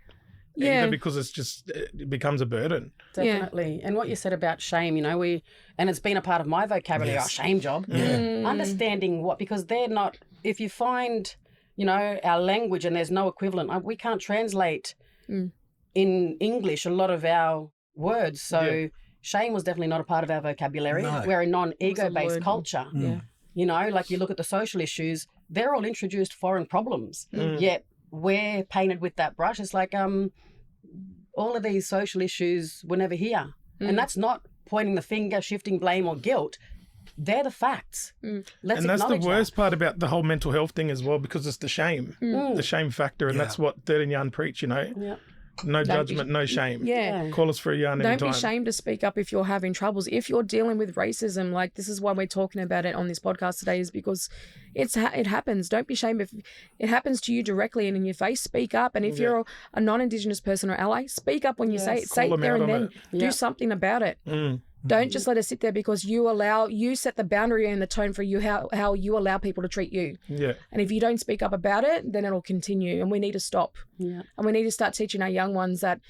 Either, because it becomes a burden. Definitely. And what you said about shame, and it's been a part of my vocabulary, our shame job. Understanding because they're not, if you find, our language and there's no equivalent, we can't translate in English a lot of our words. So shame was definitely not a part of our vocabulary. No. We're a non-ego-based culture. Like, you look at the social issues, they're all introduced foreign problems, yet we're painted with that brush. It's like all of these social issues were never here. And that's not pointing the finger, shifting blame or guilt. They're the facts. Let's and that's the worst that. part about the whole mental health thing as well, because it's the shame, the shame factor. And that's what 13 Yarn preach, No judgment, no shame. Call us for a yarn anytime. Don't be ashamed to speak up if you're having troubles. If you're dealing with racism, like, this is why we're talking about it on this podcast today, is because it happens. Don't be ashamed if it happens to you directly and in your face. Speak up. And if you're a non-Indigenous person or ally, speak up when you say it. Say it there and then. Do something about it. Don't just let it sit there, because you set the boundary and the tone for you, how you allow people to treat you. And if you don't speak up about it, then it'll continue, and we need to stop. And we need to start teaching our young ones that,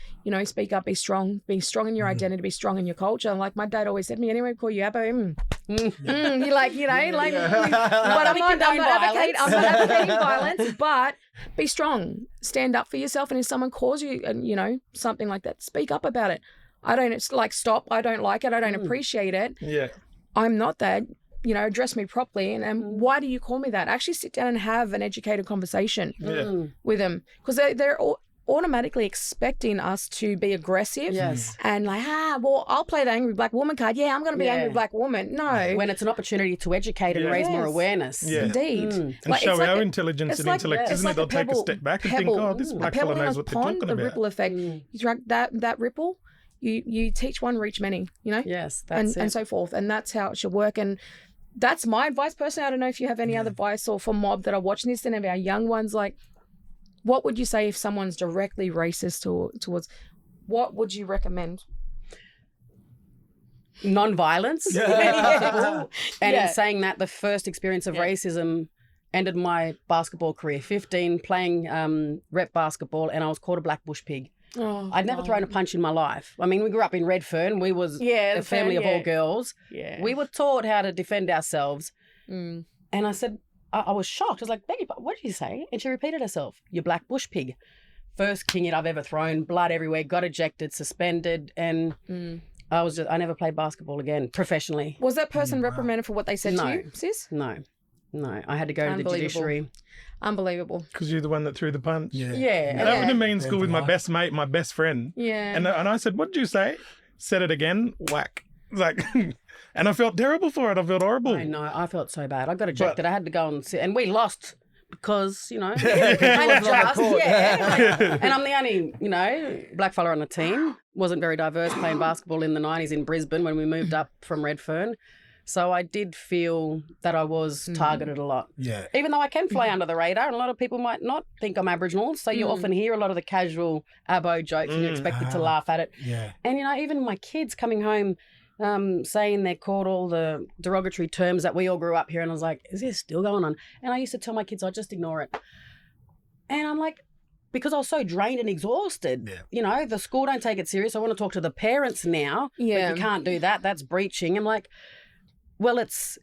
speak up, be strong in your identity, be strong in your culture. And like my dad always said to me, anyway, call you Abbo. You like, but I'm not advocating violence, but be strong, stand up for yourself. And if someone calls you and, something like that, speak up about it. I don't stop. I don't like it. I don't appreciate it. I'm not that. Address me properly. And why do you call me that? Actually sit down and have an educated conversation with them, because they're automatically expecting us to be aggressive and like, I'll play the angry black woman card. I'm going to be angry black woman. No. When it's an opportunity to educate and raise more awareness. Indeed. And show our intelligence and intellect, isn't it? They'll take a step back and think, this black fella knows what they're talking about. The ripple effect. You drag that ripple, you teach one, reach many, Yes, that's it. And so forth. And that's how it should work. And that's my advice personally. I don't know if you have any other advice, or for mob that are watching this and of our young ones, like, what would you say if someone's directly racist towards, what would you recommend? Non-violence. Yeah. And Yeah. in saying that, the first experience of racism ended my basketball career. 15, playing rep basketball, and I was called a black bush pig. Oh, I'd never thrown a punch in my life. I mean, we grew up in Redfern. We was a family of all girls. Yeah. We were taught how to defend ourselves. Mm. And I said, I was shocked. I was like, Becky, what did you say? And she repeated herself, you black bush pig. First king it I've ever thrown, blood everywhere, got ejected, suspended, and I never played basketball again professionally. Was that person reprimanded for what they said No. to you, sis? No. I had to go to the judiciary. Unbelievable. Because you're the one that threw the punch. Yeah. And that happened to me in school with my best mate, my best friend. Yeah. And I said, what did you say? Said it again, whack. It's like, and I felt terrible for it. I felt horrible. I know. I felt so bad. I got ejected. I had to go and sit. And we lost because, and I'm the only, black fella on the team. Wasn't very diverse playing basketball in the 90s in Brisbane when we moved up from Redfern. So I did feel that I was targeted a lot. Yeah. Even though I can fly under the radar, and a lot of people might not think I'm Aboriginal, so you often hear a lot of the casual abo jokes and you're expected to laugh at it. Yeah. And, even my kids coming home saying they're called all the derogatory terms that we all grew up here, and I was like, is this still going on? And I used to tell my kids, just ignore it. And I'm like, because I was so drained and exhausted, the school don't take it serious. I want to talk to the parents now. Yeah. But you can't do that. That's breaching. I'm like, well, it's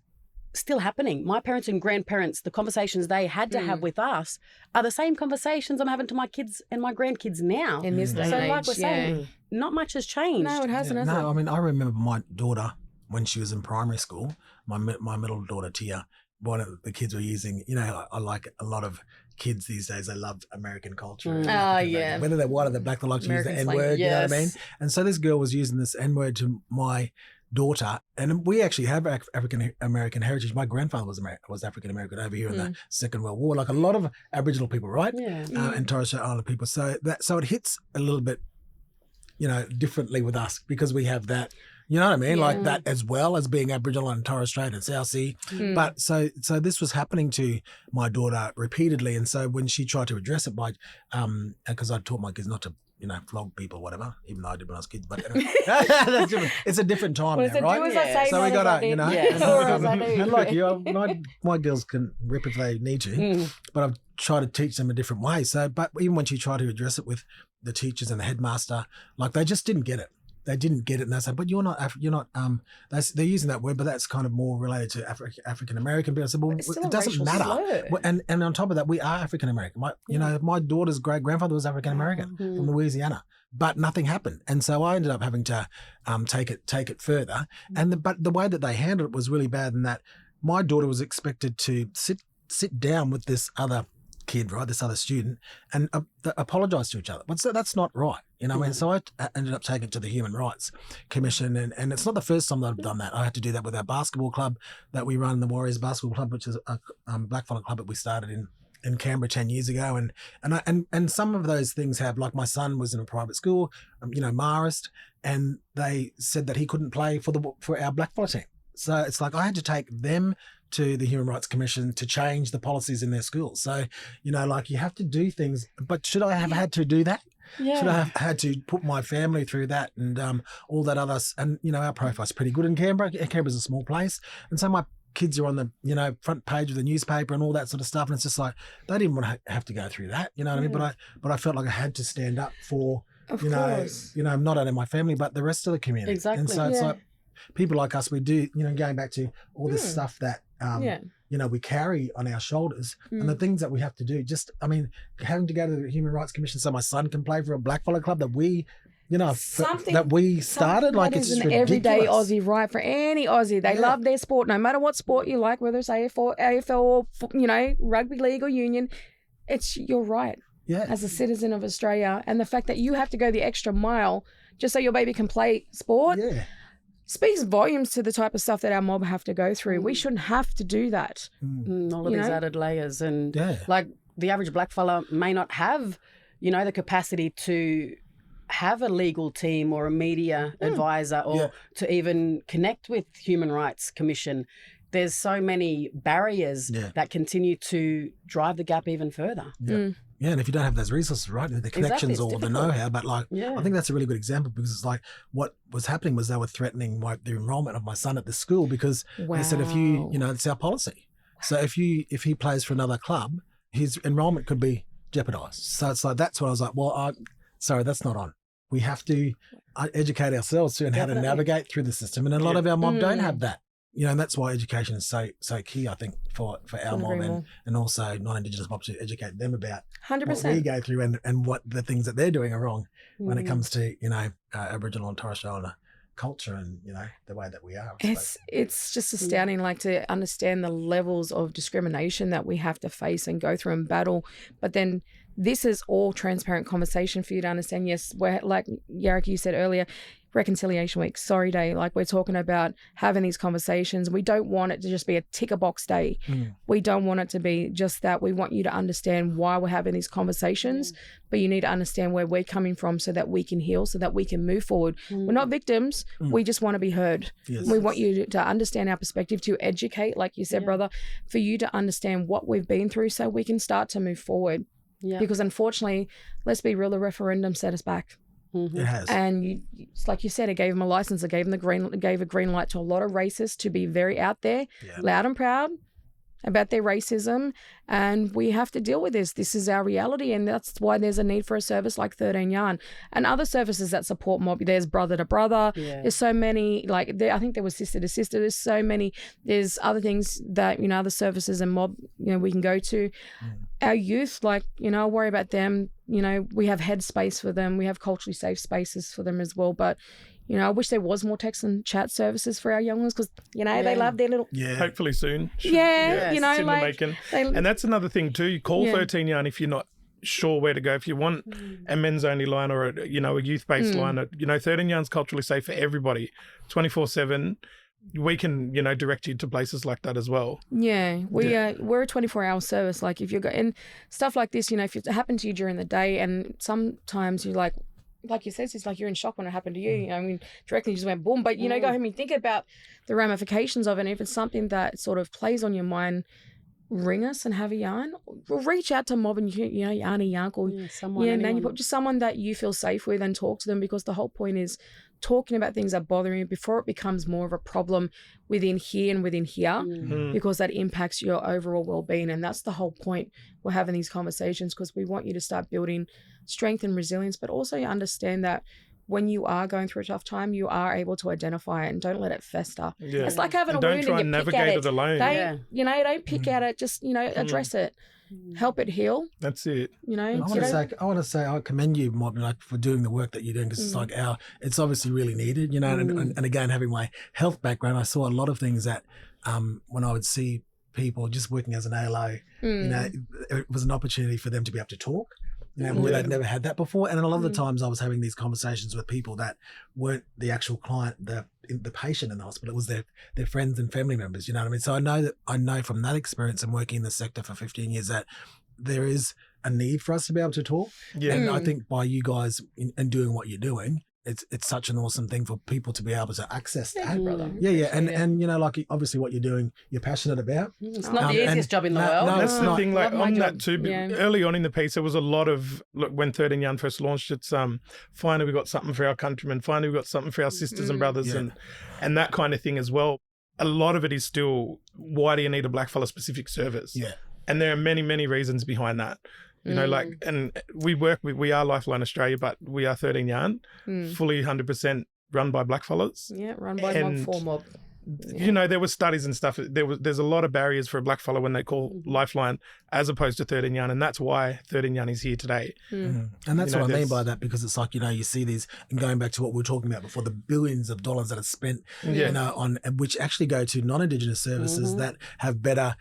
still happening. My parents and grandparents, the conversations they had to have with us are the same conversations I'm having to my kids and my grandkids now. In this day and So age, like we're saying, not much has changed. No, it hasn't, has it? No, I mean, I remember my daughter when she was in primary school, my middle daughter, Tia, one of the kids were using, I like a lot of kids these days, they love American culture. and African American. Whether they're white or they're black, they like to use the N-word, you know what I mean? And so this girl was using this N-word to my daughter, and we actually have African American heritage. My grandfather was African American over here in the Second World War, like a lot of Aboriginal people, right? And Torres Strait Islander people. So it hits a little bit, differently with us because we have that. You know what I mean? Like that, as well as being Aboriginal and Torres Strait and South Sea. But so this was happening to my daughter repeatedly, and so when she tried to address it by, because I taught my kids not to, flog people, whatever, even though I did when I was kids. But that's different. It's a different time now, right? Do as I say, so we got to, and like you, my girls can rip if they need to, but I've tried to teach them a different way. So, but even when she tried to address it with the teachers and the headmaster, like they just didn't get it. They didn't get it, and they said, "But you're not. They're using that word, but that's kind of more related to African American people." I said, "Well, it doesn't matter." And on top of that, we are African American. My daughter's great grandfather was African American from Louisiana, but nothing happened, and so I ended up having to take it further. But the way that they handled it was really bad, in that my daughter was expected to sit down with this other kid, right, this other student, and apologise to each other. But so that's not right, I mean. So I ended up taking it to the Human Rights Commission, and it's not the first time that I've done that. I had to do that with our basketball club that we run, the Warriors Basketball Club, which is a blackfellow club that we started in Canberra 10 years ago, and some of those things have, like my son was in a private school, Marist, and they said that he couldn't play for our blackfellow team. So it's like I had to take them to the Human Rights Commission to change the policies in their schools. So, like you have to do things, but should I have had to do that? Yeah. Should I have had to put my family through that and all that other, and our profile's pretty good in Canberra. Canberra's a small place. And so my kids are on the, front page of the newspaper and all that sort of stuff. And it's just like, they didn't want to have to go through that, what I mean? But I felt like I had to stand up for, not only my family, but the rest of the community. Exactly. And so it's like, people like us, we do, going back to all this stuff that, we carry on our shoulders and the things that we have to do. Just, having to go to the Human Rights Commission so my son can play for a blackfellow club that we, that we started. Like, it's just an ridiculous. Everyday Aussie right for any Aussie. They love their sport, no matter what sport you like, whether it's AFL or, rugby league or union. It's your right as a citizen of Australia. And the fact that you have to go the extra mile just so your baby can play sport. Yeah. Speaks volumes to the type of stuff that our mob have to go through. We shouldn't have to do that. All of these added layers. And like the average blackfella may not have, the capacity to have a legal team or a media advisor or to even connect with Human Rights Commission. There's so many barriers that continue to drive the gap even further. Yeah, and if you don't have those resources, right, the connections it's or the difficult. know-how, but like, I think that's a really good example because it's like what was happening was they were threatening the enrollment of my son at the school because they said if you know, it's our policy. So if he plays for another club, his enrollment could be jeopardized. So it's like, that's when I was like, well, sorry, that's not on. We have to educate ourselves too and how to navigate through the system. And a lot of our mob don't have that. You know, and that's why education is so key, I think, for our mob and also non-Indigenous mobs to educate them about 100%. what we go through and what the things that they're doing are wrong when it comes to, you know, Aboriginal and Torres Strait Islander culture and, you know, the way that we are. It's just astounding, like, to understand the levels of discrimination that we have to face and go through and battle. But then this is all transparent conversation for you to understand. Yes, we're, like Yarraka, you said earlier, Reconciliation Week, Sorry Day, like we're talking about having these conversations. We don't want it to just be a ticker box day. We don't want it to be just that. We want you to understand why we're having these conversations, but you need to understand where we're coming from so that we can heal, so that we can move forward. We're not victims. We just want to be heard. We want you to understand our perspective, to educate, like you said, brother, for you to understand what we've been through so we can start to move forward. Because unfortunately, let's be real, the referendum set us back. It has. And it's like you said, it gave them a license. It gave them gave a green light to a lot of racists to be very out there, loud and proud about their racism. And we have to deal with this. This is our reality. And that's why there's a need for a service like 13 Yarn and other services that support mob. There's brother to brother. There's so many, like I think there was sister to sister. There's so many. There's other things that, you know, other services and mob, you know, we can go to. Our youth, like, you know, I worry about them. You know, we have headspace for them. We have culturally safe spaces for them as well. But, you know, I wish there was more text and chat services for our young ones because, you know, they love their little... Hopefully soon. You know, it's like... And that's another thing too. You call 13 Yarn if you're not sure where to go. If you want a men's only line or, a youth-based line, you know, 13 Yarn's culturally safe for everybody, 24/7. We can, you know, direct you to places like that as well. Yeah, we're a 24-hour service. Like if you're and stuff like this, you know, if it happened to you during the day, and sometimes you're like you said, it's like you're in shock when it happened to you. You know, I mean, directly just went boom. But you know, go home and think about the ramifications of it. And if it's something that sort of plays on your mind, ring us and have a yarn. We'll reach out to mob and you know, your auntie, your uncle, just someone that you feel safe with, and talk to them, because the whole point is talking about things that bother you before it becomes more of a problem within here and within here, because that impacts your overall well-being. And that's the whole point. We're having these conversations because we want you to start building strength and resilience, but also you understand that when you are going through a tough time, you are able to identify it and don't let it fester. It's like having a wound and you pick at it. Don't try and navigate it alone. You know, don't pick at it. Just, you know, address it. Help it heal. That's it. You know, I want to say I commend you, Mob, like, for doing the work that you're doing, because it's like it's obviously really needed. You know, and again, having my health background, I saw a lot of things that when I would see people just working as an ALO, you know, it was an opportunity for them to be able to talk. You know, where they'd never had that before. And a lot of the times I was having these conversations with people that weren't the actual client, the patient in the hospital. It was their friends and family members, you know what I mean? So I know from that experience and working in the sector for 15 years that there is a need for us to be able to talk. And I think by you guys and doing what you're doing, it's such an awesome thing for people to be able to access that. And you know, like, obviously what you're doing, you're passionate about. It's not the easiest job in the world. That's the thing, like, on that too, early on in the piece, there was a lot of, look, when 13 Yarn first launched, it's finally we got something for our countrymen, finally we got something for our sisters and brothers, and that kind of thing as well. A lot of it is still, why do you need a blackfella specific service? And there are many, many reasons behind that. You know, like, and we are Lifeline Australia, but we are 13 Yarn, fully 100% run by blackfellas. Yeah, run by mob for mob. You know, there were studies and stuff. There's a lot of barriers for a blackfella when they call Lifeline as opposed to 13 Yarn, and that's why 13 Yarn is here today. And that's what I mean by that, because it's like, you know, you see these, and going back to what we were talking about before, the billions of dollars that are spent, you know, on, which actually go to non-Indigenous services that have better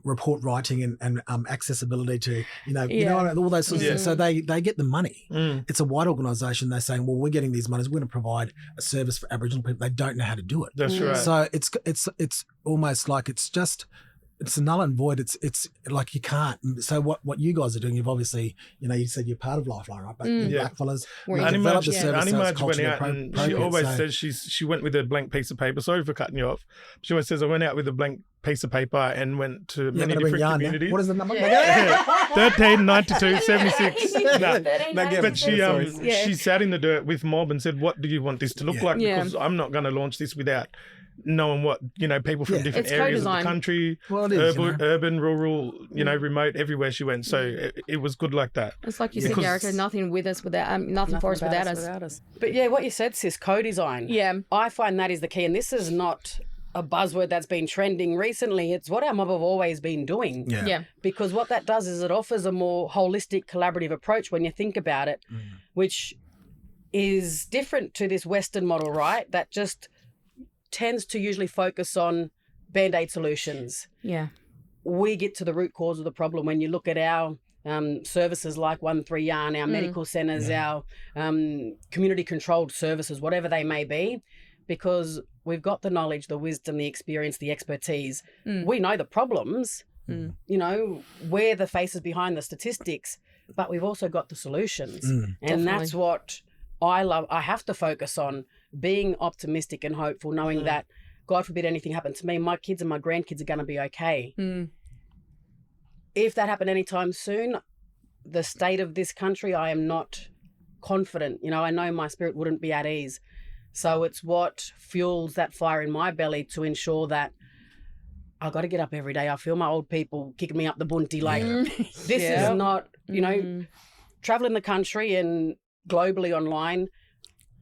report writing and accessibility to, you know, all those sorts of things. So they get the money. It's a white organisation. They're saying, well, we're getting these monies. We're going to provide a service for Aboriginal people. They don't know how to do it. That's right. So it's almost like it's just it's a null and void. It's like you can't. So what you guys are doing, you've obviously, you said you're part of Lifeline, right? But the blackfellas, Annie developed the Marge, service. Annie so it's Marge went culturally out and she appropriate, always so- says she went with a blank piece of paper. Sorry for cutting you off. She always says, I went out with a blank piece of paper and went to many gonna bring different yarn now. communities. What is the number? 13, 92, 76. No. But Sorry. she sat in the dirt with mob and said, what do you want this to look like? Yeah. Because I'm not going to launch this without knowing what, people from different It's areas of the co-design. country, Well, it is, urban, rural, remote, everywhere she went. So it was good like that. It's like you said, Yarraka, nothing with us without, nothing for us without us. But yeah, what you said, sis, co-design. Yeah. I find that is the key. And this is not a buzzword that's been trending recently. It's what our mob have always been doing. Yeah. Because what that does is it offers a more holistic, collaborative approach when you think about it, which is different to this Western model, right? That just tends to usually focus on Band-Aid solutions. Yeah. We get to the root cause of the problem when you look at our services like 1-3 Yarn, our medical centres, our community-controlled services, whatever they may be, because we've got the knowledge, the wisdom, the experience, the expertise. We know the problems, we're the faces behind the statistics, but we've also got the solutions. And Definitely. that's what I love. I have to focus on being optimistic and hopeful, knowing that, God forbid anything happened to me, my kids and my grandkids are going to be okay. If that happened anytime soon, the state of this country, I am not confident. I know my spirit wouldn't be at ease. So it's what fuels that fire in my belly to ensure that I got to get up every day. I feel my old people kicking me up the bunty. Like, this is not, traveling the country and globally online,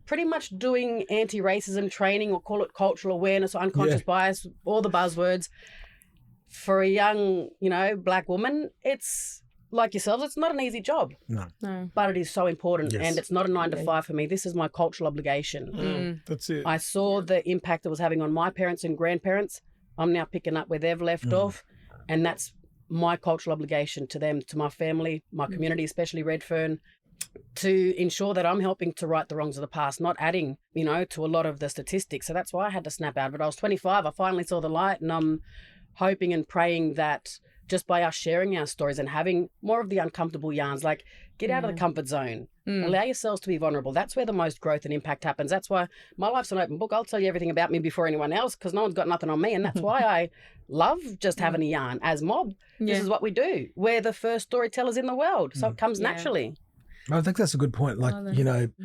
pretty much doing anti-racism training, or call it cultural awareness or unconscious bias, all the buzzwords. For a young, black woman, it's like yourselves, it's not an easy job. No. But it is so important. Yes. And it's not a 9 to 5 for me. This is my cultural obligation. That's it. I saw the impact it was having on my parents and grandparents. I'm now picking up where they've left off. And that's my cultural obligation to them, to my family, my community, especially Redfern, to ensure that I'm helping to right the wrongs of the past, not adding, to a lot of the statistics. So that's why I had to snap out of it. I was 25. I finally saw the light, and I'm hoping and praying that just by us sharing our stories and having more of the uncomfortable yarns, like get out of the comfort zone, allow yourselves to be vulnerable. That's where the most growth and impact happens. That's why my life's an open book. I'll tell you everything about me before anyone else, because no one's got nothing on me. And that's why I love just having a yarn as mob. This is what we do. We're the first storytellers in the world. So it comes naturally. I think that's a good point. Like,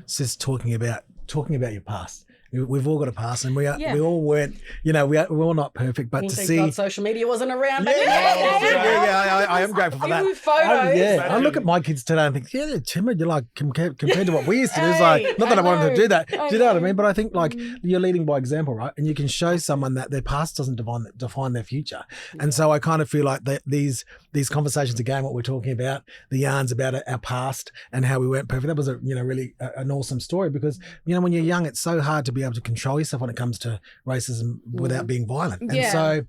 sis, talking about your past. We've all got a past, and we all weren't, we're all not perfect, but to Thank see. God social media wasn't around. I am grateful for that. Photos. I look at my kids today and think, they're timid. You're like, compared to what we used to do, it's like, not that I wanted to do that. Do you know what I mean? But I think like you're leading by example, right? And you can show someone that their past doesn't define their future. And so I kind of feel like these conversations, again, what we're talking about, the yarns about our past and how we weren't perfect. That was a really an awesome story, because when you're young, it's so hard to be able to control yourself when it comes to racism without being violent. And so,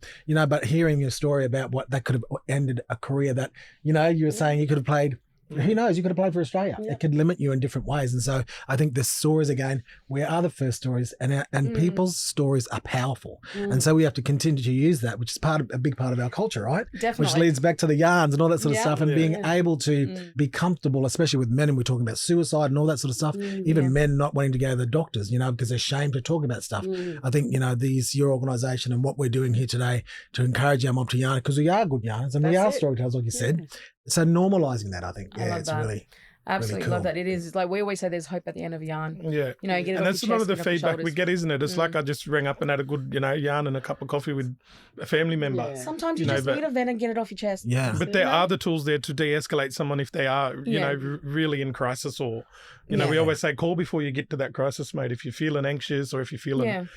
but hearing your story about what that could have ended a career that, you were saying you could have played, who knows, you could have played for Australia. It could limit you in different ways. And so I think the stories, again, we are the first stories, and people's stories are powerful. And so we have to continue to use that, which is a big part of our culture, right? Definitely. Which leads back to the yarns and all that sort of stuff, and being able to be comfortable, especially with men, and we're talking about suicide and all that sort of stuff, even men not wanting to go to the doctors, because they're ashamed to talk about stuff. I think, your organisation and what we're doing here today to encourage our mob to yarn, because we are good yarners and we are storytellers, like you said. So normalising that, I think, it's that. really absolutely really love that. It is. It's like we always say, there's hope at the end of a yarn. Yeah. Get it. And that's a lot of the feedback we get, isn't it? It's like I just rang up and had a good, yarn and a cup of coffee with a family member. Yeah. Sometimes you just need a vent and get it off your chest. Yeah. But there are the tools there to de-escalate someone if they are, really in crisis, or, we always say call before you get to that crisis, mate. If you're feeling anxious or if you're feeling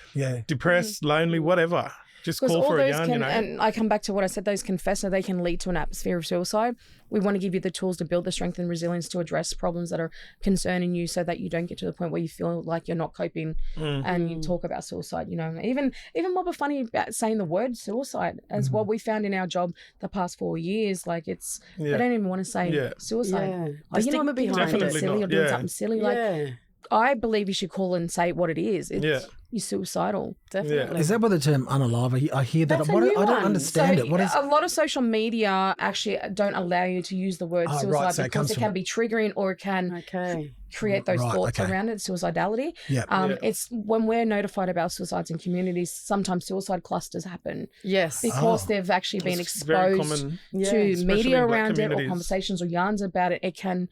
depressed, lonely, whatever. Just call for a yarn, And I come back to what I said, those confessors, they can lead to an atmosphere of suicide. We want to give you the tools to build the strength and resilience to address problems that are concerning you, so that you don't get to the point where you feel like you're not coping and you talk about suicide. Even mob are funny about saying the word suicide, as what we found in our job the past 4 years. Like they don't even want to say suicide. Yeah. Oh, The stigma being behind silly it. or doing something silly. Like I believe you should call and say what it is. you're suicidal. Definitely. Is that what the term unalive? I hear that. That's a What, new I don't one. understand So it. What is? a lot of social media actually don't allow you to use the word Oh, suicide right, so it because comes it can be triggering or it can Okay. create those Right, thoughts okay. around it, suicidality. Yeah. It's when we're notified about suicides in communities, sometimes suicide clusters happen Yes. because Oh. they've actually been It's very exposed common. Yeah. to especially media in black around it or communities. conversations or yarns about it. It can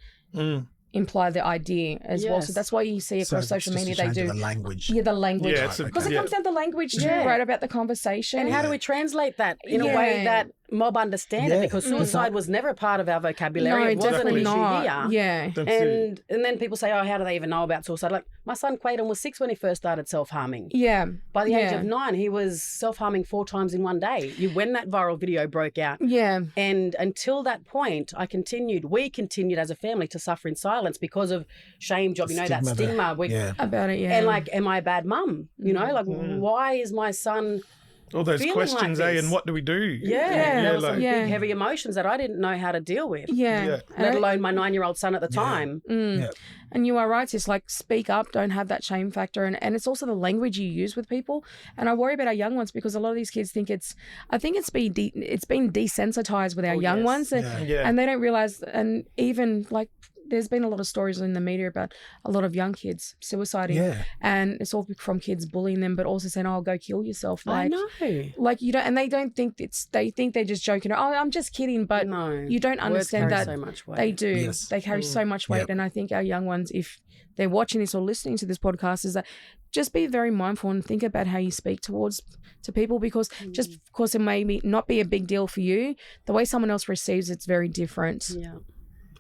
imply the idea as well. So Yes. that's why you see So across it's social just a media they change of do. the language. Yeah, the language. Yeah, it's a- Because it yeah. comes down to language too, Yeah. right, about the conversation. And how do we translate that in a Yeah. way that mob understand Yeah. it? Because suicide was never a part of our vocabulary. No, It wasn't an definitely issue not. here. Yeah. That's it. And then people say, oh, how do they even know about suicide? Like, my son Quaden was 6 when he first started self-harming. Yeah. By the age Yeah. of 9, he was self-harming 4 times in one day. When that viral video broke out. Yeah. And until that point, we continued as a family to suffer in silence because of shame, job, that stigma. Yeah. About it, yeah. And like, am I a bad mum? Like, why is my son... All those feeling questions, like and this. what do we do? Yeah, there were some Yeah. big, heavy emotions that I didn't know how to deal with. Yeah. Yeah. And Let alone my 9-year-old son at the time. Yeah. And you are right. It's like speak up, don't have that shame factor. And it's also the language you use with people. And I worry about our young ones because a lot of these kids think it's been desensitized with our young yes. ones. And, Yeah. and they don't realize, and even like, there's been a lot of stories in the media about a lot of young kids suiciding. Yeah. And it's all from kids bullying them, but also saying, oh, go kill yourself. I Like, know. like you don't, and they don't think they think they're just joking. Oh, I'm just kidding. But No. you don't Words understand carry that so much weight. they do. Yes. They carry so much weight. Yep. And I think our young ones, if they're watching this or listening to this podcast, is that just be very mindful and think about how you speak to people, because just because it may not be a big deal for you, the way someone else receives it's very different. Yeah.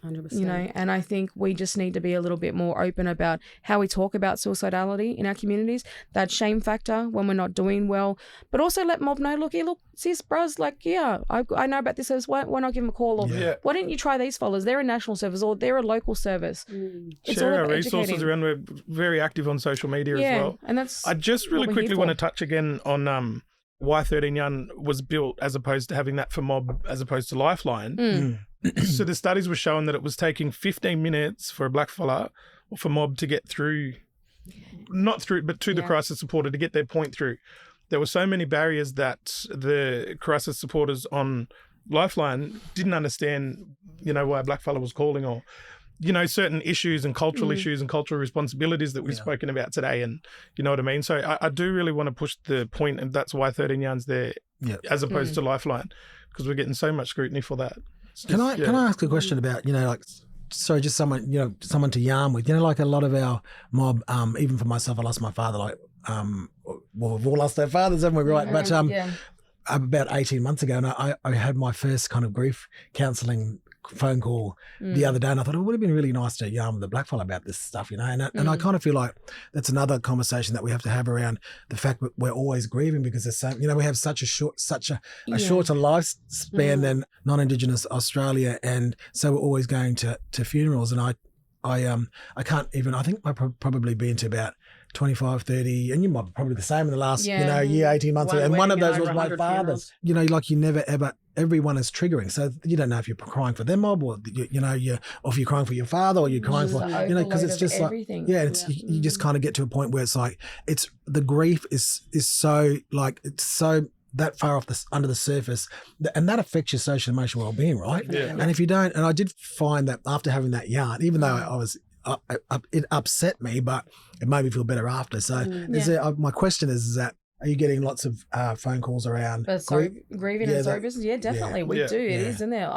100%. You know, and I think we just need to be a little bit more open about how we talk about suicidality in our communities, that shame factor when we're not doing well, but also let mob know, look, sis, bros, like, yeah, I know about this service, why not give them a call? Or Yeah. why didn't you try these fellas? They're a national service or they're a local service. It's Share all our about resources educating. around. We're very active on social media as well. And that's I just really what we're quickly here want to for. touch again on why 13 Young was built as opposed to having that for mob as opposed to Lifeline. So the studies were showing that it was taking 15 minutes for a black fella or for mob to get through, not through, but to the crisis supporter to get their point through. There were so many barriers that the crisis supporters on Lifeline didn't understand, why a black fella was calling, or, certain issues and cultural issues and cultural responsibilities that we've spoken about today. And you know what I mean? So I do really want to push the point, and that's why 13 Young's there as opposed to Lifeline, because we're getting so much scrutiny for that. Can I ask a question about, just someone to yarn with, like a lot of our mob, even for myself, I lost my father, we've all lost our fathers, haven't we, right? But about 18 months ago, and I had my first kind of grief counselling phone call the other day, and I thought it would have been really nice to yarn with the black fella about this stuff, and I kind of feel like that's another conversation that we have to have around the fact that we're always grieving because there's so, we have such a shorter lifespan than non-Indigenous Australia, and so we're always going to funerals, and I can't even, I think I've probably been to about 25, 30, and you might be probably the same in the last, year, 18 months. And one of those was my father's. Like you never ever, everyone is triggering. So you don't know if you're crying for their mob or, or if you're crying for your father or you're crying for, because it's just everything. You just kind of get to a point where it's like, the grief is so like, it's so that far off under the surface, and that affects your social and emotional well-being, right? Yeah. And if you don't, and I did find that after having that yarn, even though I was, it upset me, but it made me feel better after. So my question is that, are you getting lots of phone calls around grieving and sorry business? Yeah, definitely. We do. It is in there.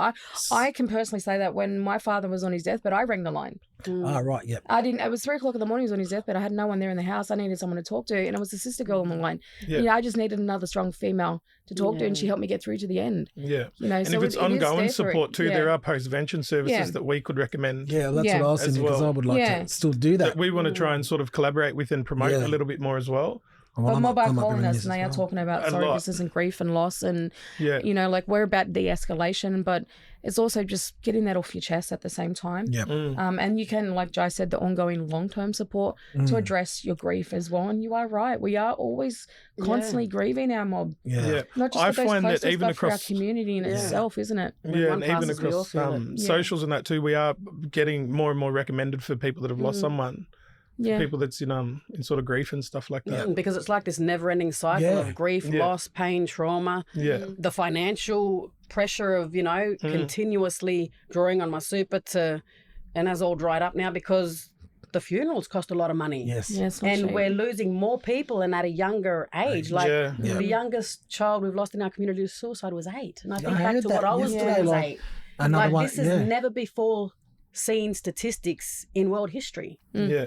I can personally say that when my father was on his deathbed, I rang the line. Oh, right, yep. I didn't. It was 3:00 in the morning. He was on his deathbed. I had no one there in the house. I needed someone to talk to, and it was the sister girl on the line. I just needed another strong female to talk to, and she helped me get through to the end. Yeah. And if it's ongoing support too, there are post-vention services that we could recommend. Yeah, that's what I was thinking, because I would like to still do that. We want to try and sort of collaborate with and promote a little bit more as well. But mob are calling us, and they are talking about sorry business and grief and loss, and we're about de-escalation, but it's also just getting that off your chest at the same time. Yeah. And you can, like Jai said, the ongoing long-term support to address your grief as well. And you are right, we are always constantly grieving our mob. Yeah. Not just for those find closest, that even but for our across community in itself, isn't it? and even across socials and that too, we are getting more and more recommended for people that have lost someone. Yeah. people that's in sort of grief and stuff like that. Because it's like this never-ending cycle of grief, loss, pain, trauma. Yeah. The financial pressure of, continuously drawing on my super and that's all dried up now because the funerals cost a lot of money. Yes. And we're losing more people and at a younger age. Like the youngest child we've lost in our community to suicide was 8. And I think back to what I was doing as 8. This is never before seen statistics in world history. Yeah.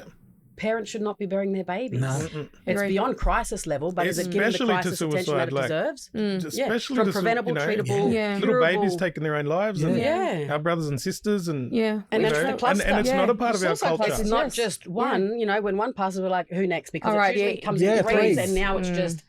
Parents should not be burying their babies. No. It's beyond crisis level, but is it giving the crisis attention that it deserves? Especially From to preventable, treatable, little babies taking their own lives, and our brothers and sisters, and and that's the cluster. and it's not a part of our culture. It's not just one. When one passes, we're like, who next? Because it usually comes in threes, and now it's just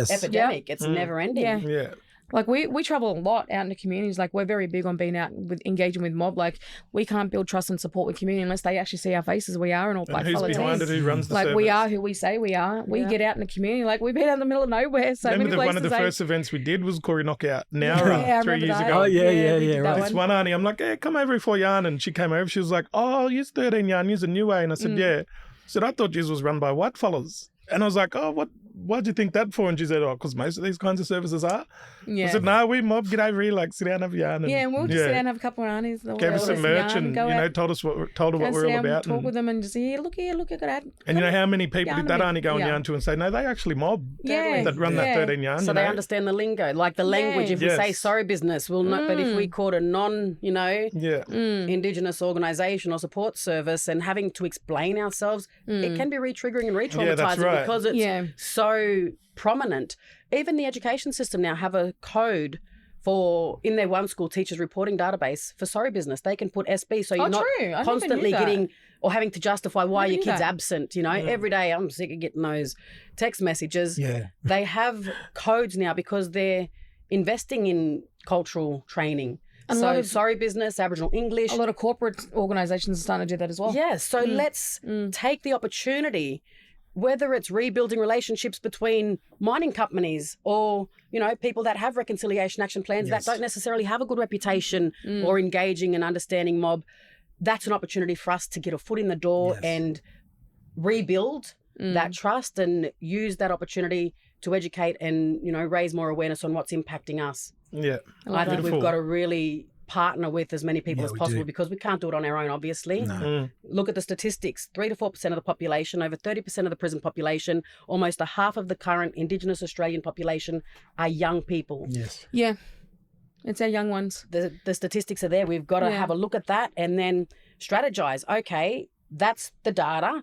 epidemic. It's never ending. Yeah. Like we travel a lot out into communities. Like we're very big on being out with engaging with mob. Like we can't build trust and support with community unless they actually see our faces. We are an all black who's fellow behind team. it? Who runs the like service? we are who we say we are. We get out in the community. Like we've been out in the middle of nowhere. So Remember many places. one of the first events we did was Corey Knockout. Now 3 years ago. Oh yeah. Right. This one auntie, I'm like, hey, come over for a yarn, and she came over. She was like, oh, you're 13 yarn, you're a new way, and I said, yeah. I said, I thought yours was run by white fellas. And I was like, oh, why'd you think that for? And she said, oh, because most of these kinds of services are. I said, no, we mob, get over here, like sit down, have a yarn. And, we'll just sit down and have a couple of aunties. Gave us some merch and, told her what we're all about. Talk with them and just, look here, I got that. And you know how many people did that auntie go and yarn to and say, no, they actually mob that run that 13 yarn. So they understand the lingo, like the language. If we say sorry business, we'll not, but if we called a Indigenous organisation or support service and having to explain ourselves, it can be re-triggering and re-traumatising because it's so prominent. Even the education system now have a code for, in their one school teachers reporting database for sorry business. They can put SB so you're not constantly getting or having to justify why your kid's absent. Every day I'm sick of getting those text messages. They have codes now because they're investing in cultural training. So sorry business, Aboriginal English. A lot of corporate organisations are starting to do that as well. Yes. So let's take the opportunity, whether it's rebuilding relationships between mining companies or, people that have reconciliation action plans that don't necessarily have a good reputation or engaging and understanding mob. That's an opportunity for us to get a foot in the door and rebuild that trust and use that opportunity to educate and, raise more awareness on what's impacting us. Yeah. I think we've got to really partner with as many people as possible because we can't do it on our own, obviously. No. Look at the statistics. 3 to 4% of the population, over 30% of the prison population, almost a half of the current Indigenous Australian population are young people. Yes. Yeah. It's our young ones. The statistics are there. We've got to have a look at that and then strategize. Okay, that's the data.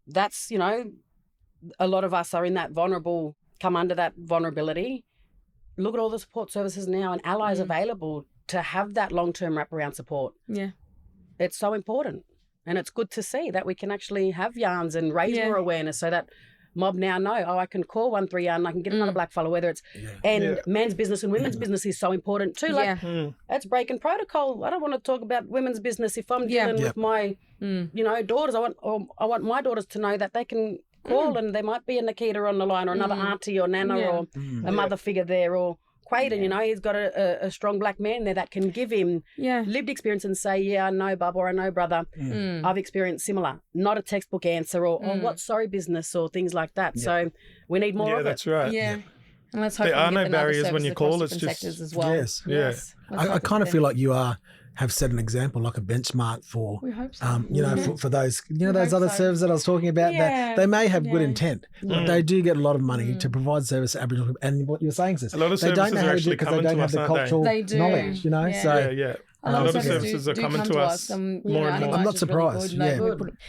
That's, a lot of us are in that come under that vulnerability. Look at all the support services now and allies available to have that long-term wraparound support. Yeah. It's so important. And it's good to see that we can actually have yarns and raise more awareness so that mob now know, I can call 13 yarn and I can get another black fellow, whether it's... men's business and women's business is so important too. That's breaking protocol. I don't want to talk about women's business if I'm dealing with my, daughters. I want my daughters to know that they can call and there might be a Nikita on the line or another auntie or nana or a mother figure there or Quaden, he's got a strong black man there that can give him lived experience and say, I know Bub or I know brother, I've experienced similar, not a textbook answer or what's sorry business or things like that. So we need more of it. That's right. Yeah. And let's hope there are no barriers when you call. It's just as well. Yes. I kind of feel like you have set an example, like a benchmark for, we hope so. For those, those other services that I was talking about, that they may have good intent, but they do get a lot of money to provide service to Aboriginal people. And what you're saying is, a lot of they don't services know are how to do actually it because they coming don't to have us, the aren't cultural they? knowledge, So a lot of services are coming to us more and more. I'm not surprised.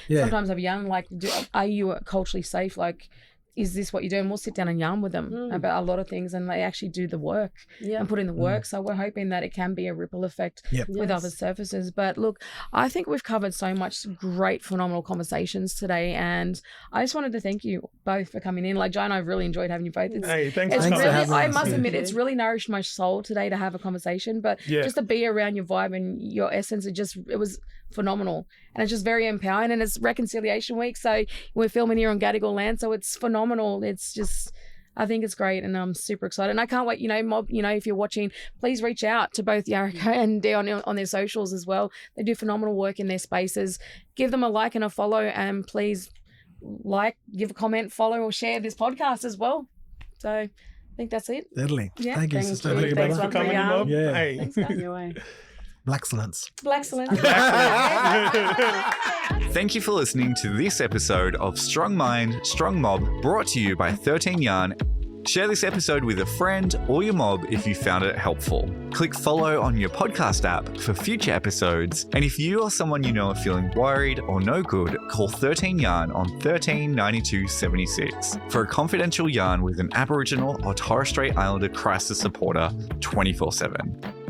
Sometimes I've young, like, are you culturally safe? Like, is this what you're doing? We'll sit down and yarn with them about a lot of things and they actually do the work and put in the work. So we're hoping that it can be a ripple effect with other services. But look, I think we've covered so much great, phenomenal conversations today. And I just wanted to thank you both for coming in. Like, Joe and I really enjoyed having you both. Thanks for really, I must admit, it's really nourished my soul today to have a conversation. But just to be around your vibe and your essence, it was phenomenal. And it's just very empowering. And it's Reconciliation Week. So we're filming here on Gadigal land. So it's phenomenal. It's just, I think it's great, and I'm super excited. And I can't wait, Mob, if you're watching, please reach out to both Yarraka and Dion on their socials as well. They do phenomenal work in their spaces. Give them a like and a follow, and please give a comment, follow, or share this podcast as well. So I think that's it. Deadly. Yeah. Thank you, sister. Thanks for coming, Mob. Yeah. Hey. Thanks, guys. Your way. Blackcellence. Excellent. Thank you for listening to this episode of Strong Mind, Strong Mob, brought to you by 13 Yarn. Share this episode with a friend or your mob if you found it helpful. Click follow on your podcast app for future episodes. And if you or someone you know are feeling worried or no good, call 13 Yarn on 13 92 76 for a confidential yarn with an Aboriginal or Torres Strait Islander crisis supporter 24/7.